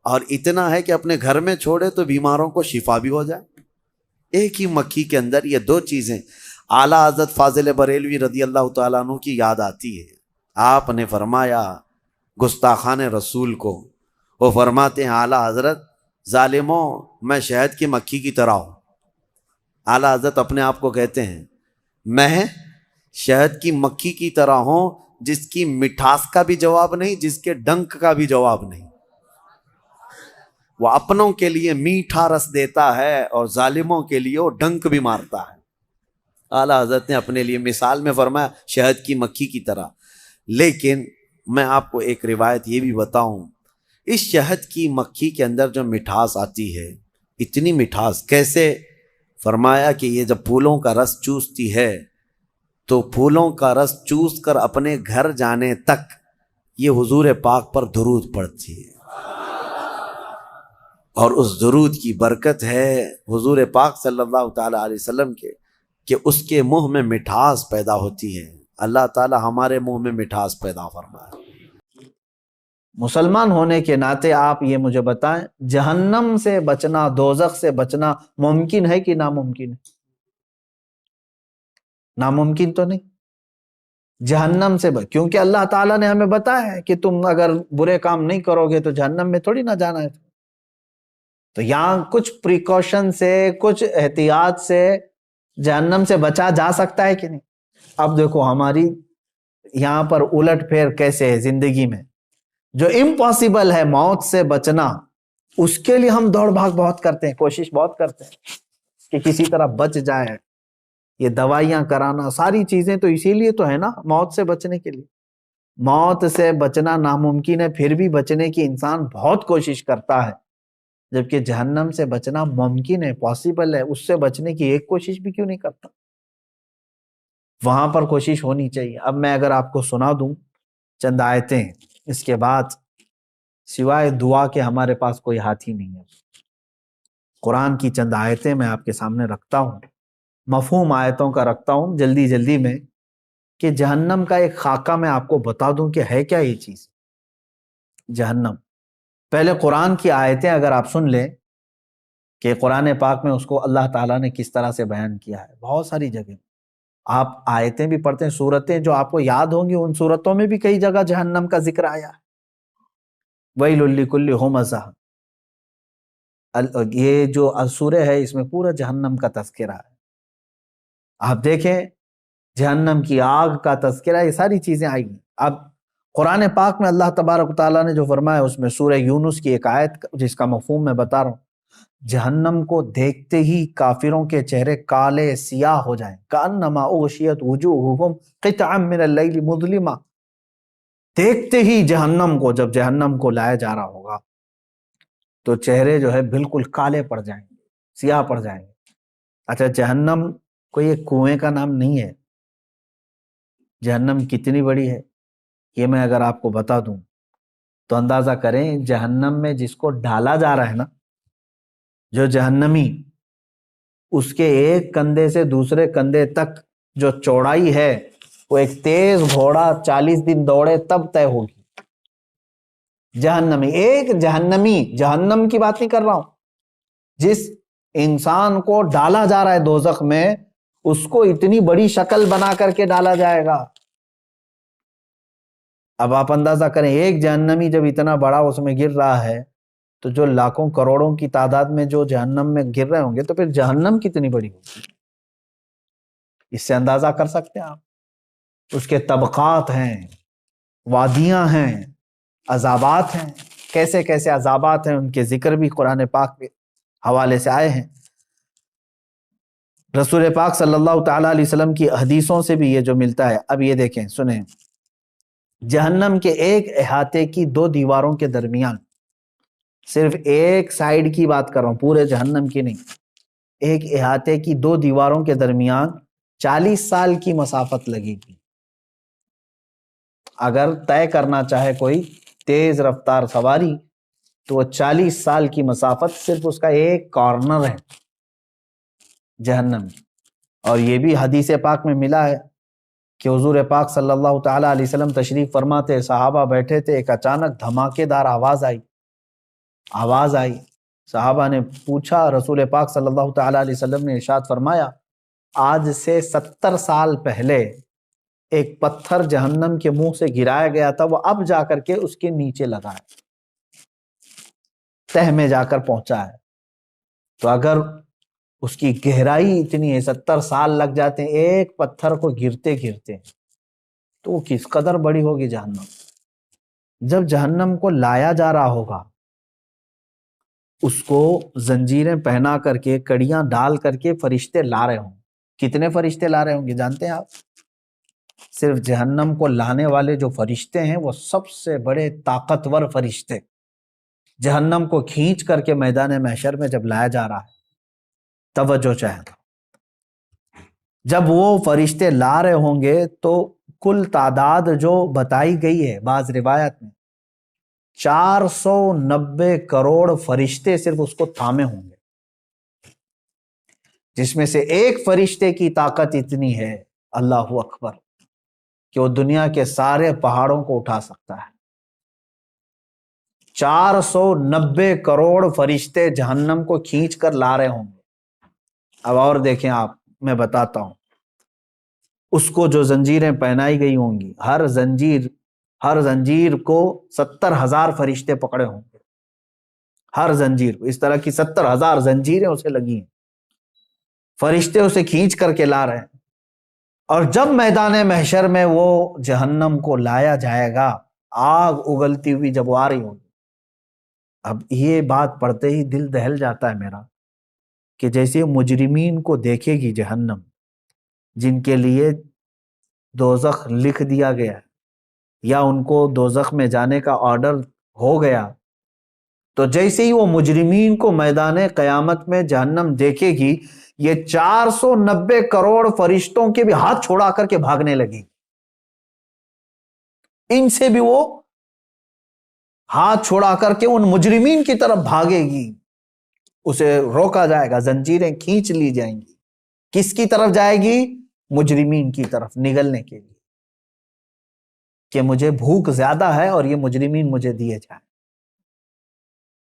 A: اور اتنا ہے کہ اپنے گھر میں چھوڑے تو بیماروں کو شفا بھی ہو جائے۔ ایک ہی مکھی کے اندر یہ دو چیزیں۔ اعلیٰ حضرت فاضل بریلوی رضی اللہ تعالیٰ عنہ کی یاد آتی ہے، آپ نے فرمایا گستاخان رسول کو، وہ فرماتے ہیں اعلیٰ حضرت ظالموں، میں شہد کی مکھی کی طرح ہوں، اعلیٰ حضرت اپنے آپ کو کہتے ہیں میں شہد کی مکھی کی طرح ہوں جس کی مٹھاس کا بھی جواب نہیں، جس کے ڈنک کا بھی جواب نہیں۔ وہ اپنوں کے لیے میٹھا رس دیتا ہے اور ظالموں کے لیے وہ ڈنک بھی مارتا ہے۔ اعلیٰ حضرت نے اپنے لیے مثال میں فرمایا شہد کی مکھی کی طرح۔ لیکن میں آپ کو ایک روایت یہ بھی بتاؤں، اس شہد کی مکھی کے اندر جو مٹھاس آتی ہے، اتنی مٹھاس کیسے؟ فرمایا کہ یہ جب پھولوں کا رس چوستی ہے تو پھولوں کا رس چوس کر اپنے گھر جانے تک یہ حضور پاک پر درود پڑتی ہے، اور اس درود کی برکت ہے حضور پاک صلی اللہ تعالی علیہ وسلم کے کہ اس کے منہ میں مٹھاس پیدا ہوتی ہے۔ اللہ تعالی ہمارے منہ میں مٹھاس پیدا فرمائے۔
C: مسلمان ہونے کے ناطے آپ یہ مجھے بتائیں، جہنم سے بچنا، دوزخ سے بچنا ممکن ہے کہ ناممکن ہے؟ ناممکن تو نہیں۔ جہنم سے کیونکہ اللہ تعالیٰ نے ہمیں بتایا ہے کہ تم اگر برے کام نہیں کرو گے تو جہنم میں تھوڑی نہ جانا ہے۔ تو یہاں کچھ پریکاشن سے، کچھ احتیاط سے جہنم سے بچا جا سکتا ہے کہ نہیں؟ اب دیکھو ہماری یہاں پر الٹ پھیر کیسے ہے زندگی میں۔ جو امپاسبل ہے موت سے بچنا، اس کے لیے ہم دوڑ بھاگ بہت کرتے ہیں، کوشش بہت کرتے ہیں کہ کسی طرح بچ جائے۔ یہ دوائیاں کرانا، ساری چیزیں تو اسی لیے تو ہے نا، موت سے بچنے کے لیے۔ موت سے بچنا ناممکن ہے، پھر بھی بچنے کی انسان بہت کوشش کرتا ہے، جبکہ جہنم سے بچنا ممکن ہے، پاسبل ہے، اس سے بچنے کی ایک کوشش بھی کیوں نہیں کرتا؟ وہاں پر کوشش ہونی چاہیے۔ اب میں اگر آپ کو سنا دوں چند آیتیں، اس کے بعد سوائے دعا کے ہمارے پاس کوئی ہاتھ ہی نہیں ہے۔ قرآن کی چند آیتیں میں آپ کے سامنے رکھتا ہوں، مفہوم آیتوں کا رکھتا ہوں جلدی میں، کہ جہنم کا ایک خاکہ میں آپ کو بتا دوں کہ ہے کیا یہ چیز جہنم۔ پہلے قرآن کی آیتیں اگر آپ سن لیں کہ قرآن پاک میں اس کو اللہ تعالیٰ نے کس طرح سے بیان کیا ہے، بہت ساری جگہ آپ آیتیں بھی پڑھتے ہیں، سورتیں جو آپ کو یاد ہوں گی، ان سورتوں میں بھی کئی جگہ جہنم کا ذکر آیا ہے۔ وَيْلٌ لِّكُلِّ ہُمَزَةٍ، یہ جو سورہ ہے اس میں پورا جہنم کا تذکرہ ہے۔ آپ دیکھیں جہنم کی آگ کا تذکرہ، یہ ساری چیزیں آئی ہیں۔ اب قرآن پاک میں اللہ تبارک و تعالیٰ نے جو فرمایا، اس میں سورہ یونس کی ایک آیت جس کا مفہوم میں بتا رہا ہوں، جہنم کو دیکھتے ہی کافروں کے چہرے کالے سیاہ ہو جائیں، کأنما اغشیت وجوہہم قطعا من اللیل مظلما۔ دیکھتے ہی جہنم کو، جب جہنم کو لایا جا رہا ہوگا تو چہرے جو ہے بالکل کالے پڑ جائیں گے، سیاہ پڑ جائیں گے۔ اچھا، جہنم کوئی ایک کنویں کا نام نہیں ہے۔ جہنم کتنی بڑی ہے یہ میں اگر آپ کو بتا دوں تو اندازہ کریں، جہنم میں جس کو ڈالا جا رہا ہے نا، جو جہنمی، اس کے ایک کندھے سے دوسرے کندھے تک جو چوڑائی ہے، وہ ایک تیز گھوڑا 40 دن دوڑے تب طے ہوگی۔ جہنمی، ایک جہنمی، جہنم کی بات نہیں کر رہا ہوں، جس انسان کو ڈالا جا رہا ہے دوزخ میں، اس کو اتنی بڑی شکل بنا کر کے ڈالا جائے گا۔ اب آپ اندازہ کریں، ایک جہنمی جب اتنا بڑا اس میں گر رہا ہے تو جو لاکھوں کروڑوں کی تعداد میں جو جہنم میں گر رہے ہوں گے تو پھر جہنم کتنی بڑی ہوگی، اس سے اندازہ کر سکتے ہیں آپ۔ اس کے طبقات ہیں، وادیاں ہیں، عذابات ہیں، کیسے کیسے عذابات ہیں، ان کے ذکر بھی قرآن پاک کے حوالے سے آئے ہیں۔ رسول پاک صلی اللہ تعالیٰ علیہ وسلم کی حدیثوں سے بھی یہ جو ملتا ہے۔ اب یہ دیکھیں، سنیں، جہنم کے ایک احاطے کی 2 دیواروں کے درمیان، صرف ایک سائیڈ کی بات کر رہا ہوں، پورے جہنم کی نہیں، ایک احاطے کی 2 دیواروں کے درمیان 40 سال کی مسافت لگے گی۔ اگر طے کرنا چاہے کوئی تیز رفتار سواری تو وہ 40 سال کی مسافت صرف اس کا ایک کارنر ہے جہنم کی۔ اور یہ بھی حدیث پاک میں ملا ہے کہ حضور پاک صلی اللہ تعالیٰ علیہ وسلم تشریف فرما تھے، صحابہ بیٹھے تھے، ایک اچانک دھماکے دار آواز آئی۔ صحابہ نے پوچھا، رسول پاک صلی اللہ تعالیٰ علیہ وسلم نے ارشاد فرمایا، آج سے 70 سال پہلے ایک پتھر جہنم کے منہ سے گرایا گیا تھا، وہ اب جا کر کے اس کے نیچے لگا ہے، تہ میں جا کر پہنچا ہے۔ تو اگر اس کی گہرائی اتنی ہے، 70 سال لگ جاتے ہیں ایک پتھر کو گرتے گرتے، تو وہ کس قدر بڑی ہوگی جہنم۔ جب جہنم کو لایا جا رہا ہوگا، اس کو زنجیریں پہنا کر کے، کڑیاں ڈال کر کے فرشتے لا رہے ہوں۔ کتنے فرشتے لا رہے ہوں گے جانتے ہیں آپ؟ صرف جہنم کو لانے والے جو فرشتے ہیں وہ سب سے بڑے طاقتور فرشتے، جہنم کو کھینچ کر کے میدان محشر میں جب لایا جا رہا ہے، توجہ چاہے، جب وہ فرشتے لا رہے ہوں گے تو کل تعداد جو بتائی گئی ہے بعض روایت میں 490 کروڑ فرشتے صرف اس کو تھامے ہوں گے، جس میں سے ایک فرشتے کی طاقت اتنی ہے، اللہ اکبر، کہ وہ دنیا کے سارے پہاڑوں کو اٹھا سکتا ہے۔ 490 کروڑ فرشتے جہنم کو کھینچ کر لا رہے ہوں گے۔ اب اور دیکھیں آپ، میں بتاتا ہوں، اس کو جو زنجیریں پہنائی گئی ہوں گی، ہر زنجیر کو 70,000 فرشتے پکڑے ہوں گے، ہر زنجیر کو، اس طرح کی 70,000 زنجیریں اسے لگی ہیں، فرشتے اسے کھینچ کر کے لا رہے ہیں۔ اور جب میدان محشر میں وہ جہنم کو لایا جائے گا، آگ اگلتی ہوئی جب وہ آ رہی ہوگی، اب یہ بات پڑھتے ہی دل دہل جاتا ہے میرا، کہ جیسے مجرمین کو دیکھے گی جہنم، جن کے لیے دوزخ لکھ دیا گیا یا ان کو دوزخ میں جانے کا آرڈر ہو گیا، تو جیسے ہی وہ مجرمین کو میدان قیامت میں جہنم دیکھے گی، یہ 490 کروڑ فرشتوں کے بھی ہاتھ چھوڑا کر کے بھاگنے لگی، ان سے بھی وہ ہاتھ چھوڑا کر کے ان مجرمین کی طرف بھاگے گی، اسے روکا جائے گا، زنجیریں کھینچ لی جائیں گی۔ کس کی طرف جائے گی؟ مجرمین کی طرف، نگلنے کے لیے، کہ مجھے بھوک زیادہ ہے اور یہ مجرمین مجھے دیے جائیں۔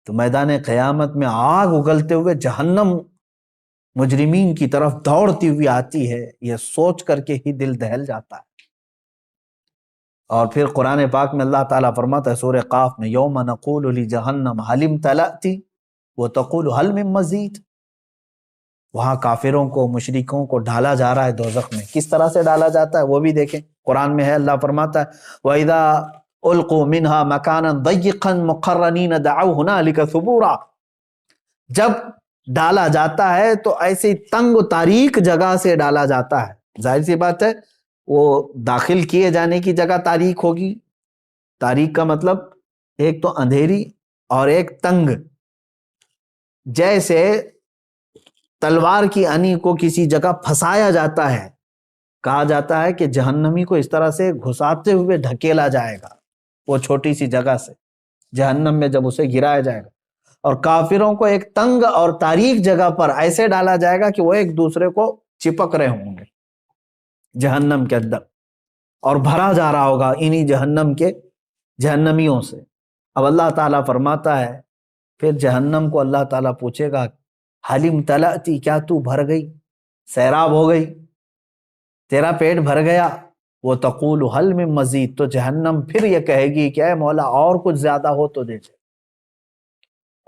C: تو میدان قیامت میں آگ اگلتے ہوئے جہنم مجرمین کی طرف دوڑتی ہوئی آتی ہے، یہ سوچ کر کے ہی دل دہل جاتا ہے۔ اور پھر قرآن پاک میں اللہ تعالیٰ فرماتا ہے سورہ قاف میں، یوم نقول لجہنم حل امتلأت وتقول حل من مزید، وہاں کافروں کو، مشرکوں کو ڈالا جا رہا ہے دوزخ میں۔ کس طرح سے ڈالا جاتا ہے وہ بھی دیکھیں، قرآن میں ہے، اللہ فرماتا ہے وَإِذَا أُلْقُوا مِنْهَا مَكَانًا ضَيِّقًا مُقَرَّنِينَ دَعَوْا هُنَالِكَ ثُبُورًا، جب ڈالا جاتا ہے تو ایسی تنگ و تاریک جگہ سے ڈالا جاتا ہے، ظاہر سی بات ہے وہ داخل کیے جانے کی جگہ تاریک ہوگی، تاریک کا مطلب ایک تو اندھیری اور ایک تنگ، جیسے تلوار کی انی کو کسی جگہ پھنسایا جاتا ہے، کہا جاتا ہے کہ جہنمی کو اس طرح سے گھساتے ہوئے ڈھکیلا جائے گا، وہ چھوٹی سی جگہ سے جہنم میں جب اسے گرایا جائے گا، اور کافروں کو ایک تنگ اور تاریک جگہ پر ایسے ڈالا جائے گا کہ وہ ایک دوسرے کو چپک رہے ہوں گے جہنم کے اندر، اور بھرا جا رہا ہوگا انہی جہنمیوں سے۔ اب اللہ تعالیٰ فرماتا ہے، پھر جہنم کو اللہ تعالیٰ پوچھے گا حل امتلأت، کیا تو بھر گئی، سیراب ہو گئی، تیرا پیٹ بھر گیا؟ وہ تقول حل من مزید، تو جہنم پھر یہ کہے گی کہ اے مولا اور کچھ زیادہ ہو تو دے دے،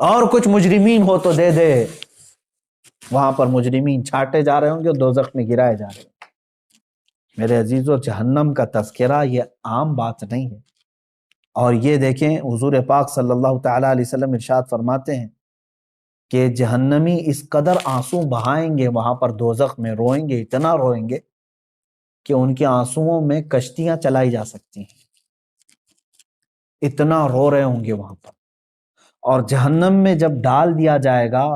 C: اور کچھ مجرمین ہو تو دے دے۔ وہاں پر مجرمین چھاٹے جا رہے ہوں گے، دوزخ میں گرائے جا رہے ہوں گے۔ میرے عزیزو، جہنم کا تذکرہ یہ عام بات نہیں ہے۔ اور یہ دیکھیں حضور پاک صلی اللہ تعالیٰ علیہ وسلم ارشاد فرماتے ہیں کہ جہنمی اس قدر آنسو بہائیں گے وہاں پر دوزخ میں، روئیں گے، اتنا روئیں گے کہ ان کے آنسوؤں میں کشتیاں چلائی جا سکتی ہیں، اتنا رو رہے ہوں گے وہاں پر۔ اور جہنم میں جب ڈال دیا جائے گا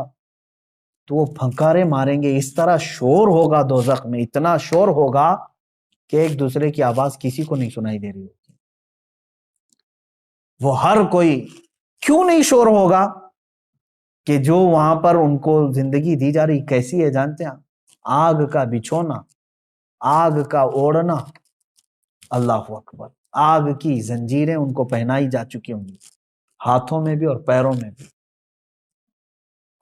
C: تو وہ پھنکارے ماریں گے، اس طرح شور ہوگا دوزخ میں، اتنا شور ہوگا کہ ایک دوسرے کی آواز کسی کو نہیں سنائی دے رہی ہوگی۔ وہ ہر کوئی، کیوں نہیں شور ہوگا؟ کہ جو وہاں پر ان کو زندگی دی جا رہی کیسی ہے جانتے ہیں؟ آگ کا بچھونا، آگ کا اوڑھنا، اللہ اکبر، آگ کی زنجیریں ان کو پہنائی جا چکی ہوں گی، ہاتھوں میں بھی اور پیروں میں بھی،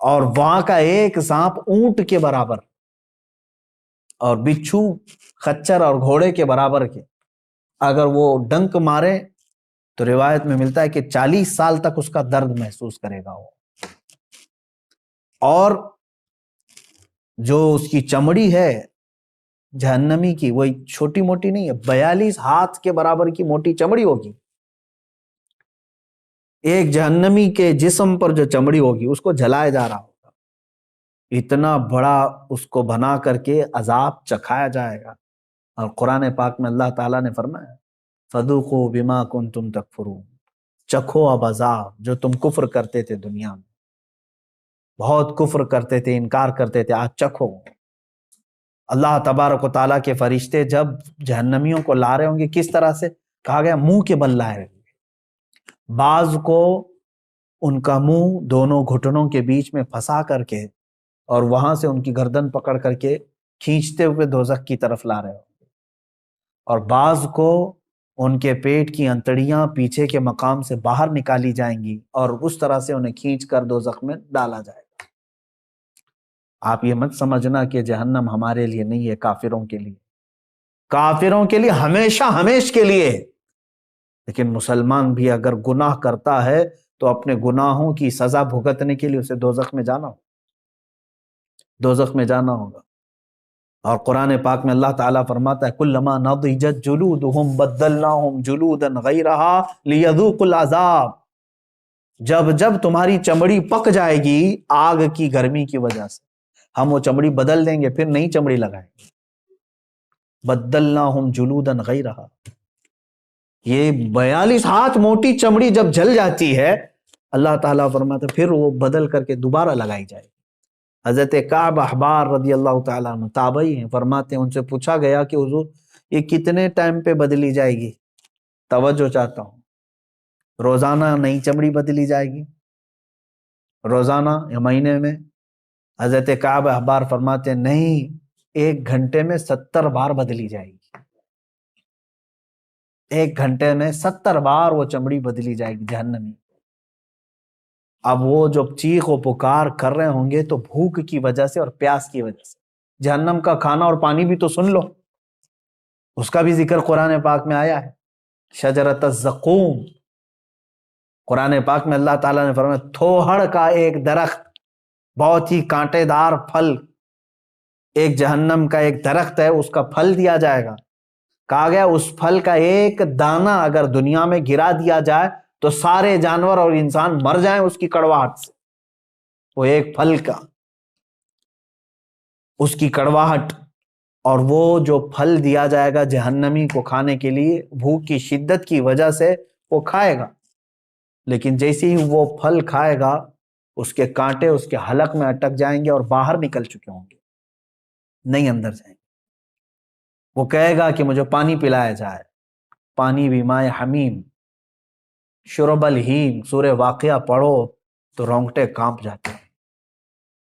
C: اور وہاں کا ایک سانپ اونٹ کے برابر، اور بچھو خچر اور گھوڑے کے برابر کے، اگر وہ ڈنک مارے تو روایت میں ملتا ہے کہ 40 سال تک اس کا درد محسوس کرے گا وہ۔ اور جو اس کی چمڑی ہے جہنمی کی، وہ چھوٹی موٹی نہیں ہے، 42 ہاتھ کے برابر کی موٹی چمڑی ہوگی. ایک جہنمی کے جسم پر جو چمڑی ہوگی اس کو جلایا جا رہا ہوگا، اتنا بڑا اس کو بنا کر کے عذاب چکھایا جائے گا. اور قرآن پاک میں اللہ تعالیٰ نے فرمایا فَذُوقُوا بِمَا كُنْتُمْ تَكْفُرُونَ، چکھو اب عذاب جو تم کفر کرتے تھے دنیا میں، بہت کفر کرتے تھے، انکار کرتے تھے، آج چکھو. اللہ تبارک و تعالیٰ کے فرشتے جب جہنمیوں کو لا رہے ہوں گے کس طرح سے؟ کہا گیا منہ کے بل لائے رہے. بعض کو ان کا منہ دونوں گھٹنوں کے بیچ میں پھنسا کر کے اور وہاں سے ان کی گردن پکڑ کر کے کھینچتے ہوئے دوزخ کی طرف لا رہے ہوں گے، اور بعض کو ان کے پیٹ کی انتڑیاں پیچھے کے مقام سے باہر نکالی جائیں گی اور اس طرح سے انہیں کھینچ کر دوزخ میں ڈالا جائے گا. آپ یہ مت سمجھنا کہ جہنم ہمارے لیے نہیں ہے، کافروں کے لیے، کافروں کے لیے ہمیشہ ہمیش کے لیے. لیکن مسلمان بھی اگر گناہ کرتا ہے تو اپنے گناہوں کی سزا بھگتنے کے لیے اسے دوزخ میں جانا ہوگا، دوزخ میں جانا ہوگا. اور قرآن پاک میں اللہ تعالیٰ فرماتا ہے کلما نضجت جلودہم بدلناہم جلودا غیرہا لیذوقوا العذاب، جب جب تمہاری چمڑی پک جائے گی آگ کی گرمی کی وجہ سے، ہم وہ چمڑی بدل دیں گے، پھر نئی چمڑی لگائیں گے. بدلناہم جلودا غیرہا، یہ 42 ہاتھ موٹی چمڑی جب جل جاتی ہے اللہ تعالیٰ فرماتا ہے پھر وہ بدل کر کے دوبارہ لگائی جائے گی. حضرت کعب احبار رضی اللہ تعالیٰ عنہ تابعی ہیں، فرماتے ہیں ان سے پوچھا گیا کہ حضور یہ کتنے ٹائم پہ بدلی جائے گی؟ توجہ چاہتا ہوں، روزانہ نئی چمڑی بدلی جائے گی روزانہ یا مہینے میں؟ حضرت کعب احبار فرماتے ہیں نہیں، 1 گھنٹے میں 70 بار بدلی جائے گی. 1 گھنٹے میں 70 بار وہ چمڑی بدلی جائے گی جہنمی. اب وہ جو چیخ و پکار کر رہے ہوں گے تو بھوک کی وجہ سے اور پیاس کی وجہ سے. جہنم کا کھانا اور پانی بھی تو سن لو، اس کا بھی ذکر قرآن پاک میں آیا ہے. شجرۃ الزقوم، قرآن پاک میں اللہ تعالیٰ نے فرمایا تھوہڑ کا ایک درخت، بہت ہی کانٹے دار پھل، ایک جہنم کا ایک درخت ہے، اس کا پھل دیا جائے گا. کہا گیا اس پھل کا ایک دانہ اگر دنیا میں گرا دیا جائے تو سارے جانور اور انسان مر جائیں اس کی کڑواہٹ سے. وہ ایک پھل کا، اس کی کڑواہٹ. اور وہ جو پھل دیا جائے گا جہنمی کو کھانے کے لیے، بھوک کی شدت کی وجہ سے وہ کھائے گا، لیکن جیسے ہی وہ پھل کھائے گا اس کے کانٹے اس کے حلق میں اٹک جائیں گے اور باہر نکل چکے ہوں گے، نہیں اندر جائیں گے. وہ کہے گا کہ مجھے پانی پلایا جائے، پانی بھی مائے حمیم، شرب الہیم. سورہ واقعہ پڑھو تو رونگٹے کانپ جاتے ہیں.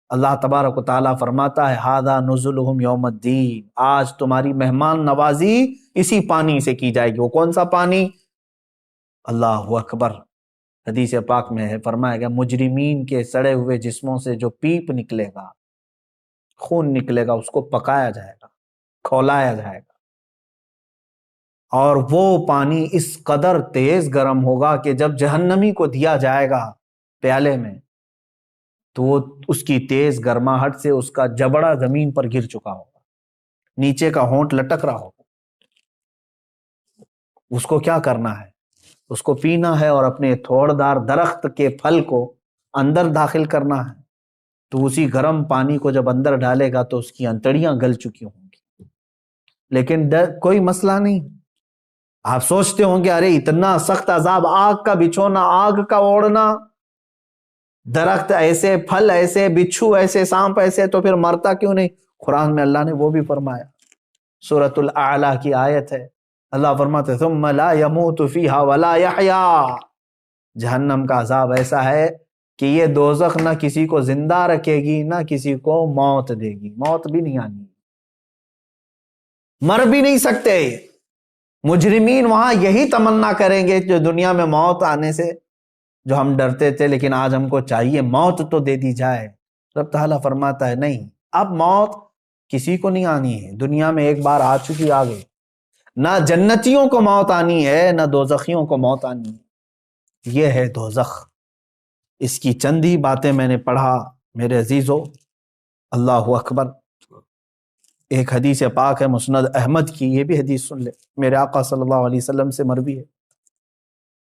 C: اللہ تبارک و تعالیٰ فرماتا ہے ھذا نزلہم یوم الدین، آج تمہاری مہمان نوازی اسی پانی سے کی جائے گی. وہ کون سا پانی؟ اللہ اکبر. حدیث پاک میں ہے فرمایا گیا مجرمین کے سڑے ہوئے جسموں سے جو پیپ نکلے گا، خون نکلے گا، اس کو پکایا جائے گا، کھولایا جائے گا، اور وہ پانی اس قدر تیز گرم ہوگا کہ جب جہنمی کو دیا جائے گا پیالے میں تو وہ اس کی تیز گرماہٹ سے اس کا جبڑا زمین پر گر چکا ہوگا، نیچے کا ہونٹ لٹک رہا ہوگا. اس کو کیا کرنا ہے؟ اس کو پینا ہے اور اپنے تھوڑ دار درخت کے پھل کو اندر داخل کرنا ہے. تو اسی گرم پانی کو جب اندر ڈالے گا تو اس کی انتڑیاں گل چکی ہوں گی. لیکن کوئی مسئلہ نہیں. آپ سوچتے ہوں گے ارے اتنا سخت عذاب، آگ کا بچھونا، آگ کا اوڑھنا، درخت ایسے، پھل ایسے، بچھو ایسے، سانپ ایسے، تو پھر مرتا کیوں نہیں؟ قرآن میں اللہ نے وہ بھی فرمایا. سورۃ الاعلیٰ کی آیت ہے، اللہ فرماتے ثم لا يموت فیہا ولا یحیا. جہنم کا عذاب ایسا ہے کہ یہ دوزخ نہ کسی کو زندہ رکھے گی نہ کسی کو موت دے گی. موت بھی نہیں آنی، مر بھی نہیں سکتے. مجرمین وہاں یہی تمنا کریں گے جو دنیا میں موت آنے سے جو ہم ڈرتے تھے، لیکن آج ہم کو چاہیے موت تو دے دی جائے. رب تعالیٰ فرماتا ہے نہیں، اب موت کسی کو نہیں آنی ہے. دنیا میں ایک بار آ چکی، آ گئی. نہ جنتیوں کو موت آنی ہے نہ دوزخیوں کو موت آنی ہے. یہ ہے دوزخ. اس کی چند ہی باتیں میں نے پڑھا میرے عزیزو. اللہ اکبر. ایک حدیث پاک ہے مسند احمد کی, یہ بھی حدیث سن لے, میرے آقا صلی اللہ علیہ وسلم سے مروی ہے.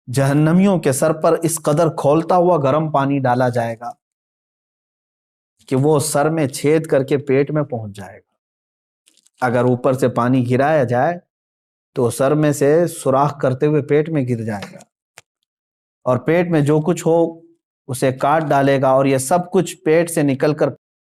C: جہنمیوں کے سر پر اس قدر کھولتا ہوا گرم پانی ڈالا جائے گا کہ وہ سر میں چھید کر کے پیٹ میں پہنچ جائے گا. اگر اوپر سے پانی گرایا جائے تو سر میں سے سوراخ کرتے ہوئے پیٹ میں گر جائے گا, اور پیٹ میں جو کچھ ہو اسے کاٹ ڈالے گا, اور یہ سب کچھ پیٹ سے نکل کر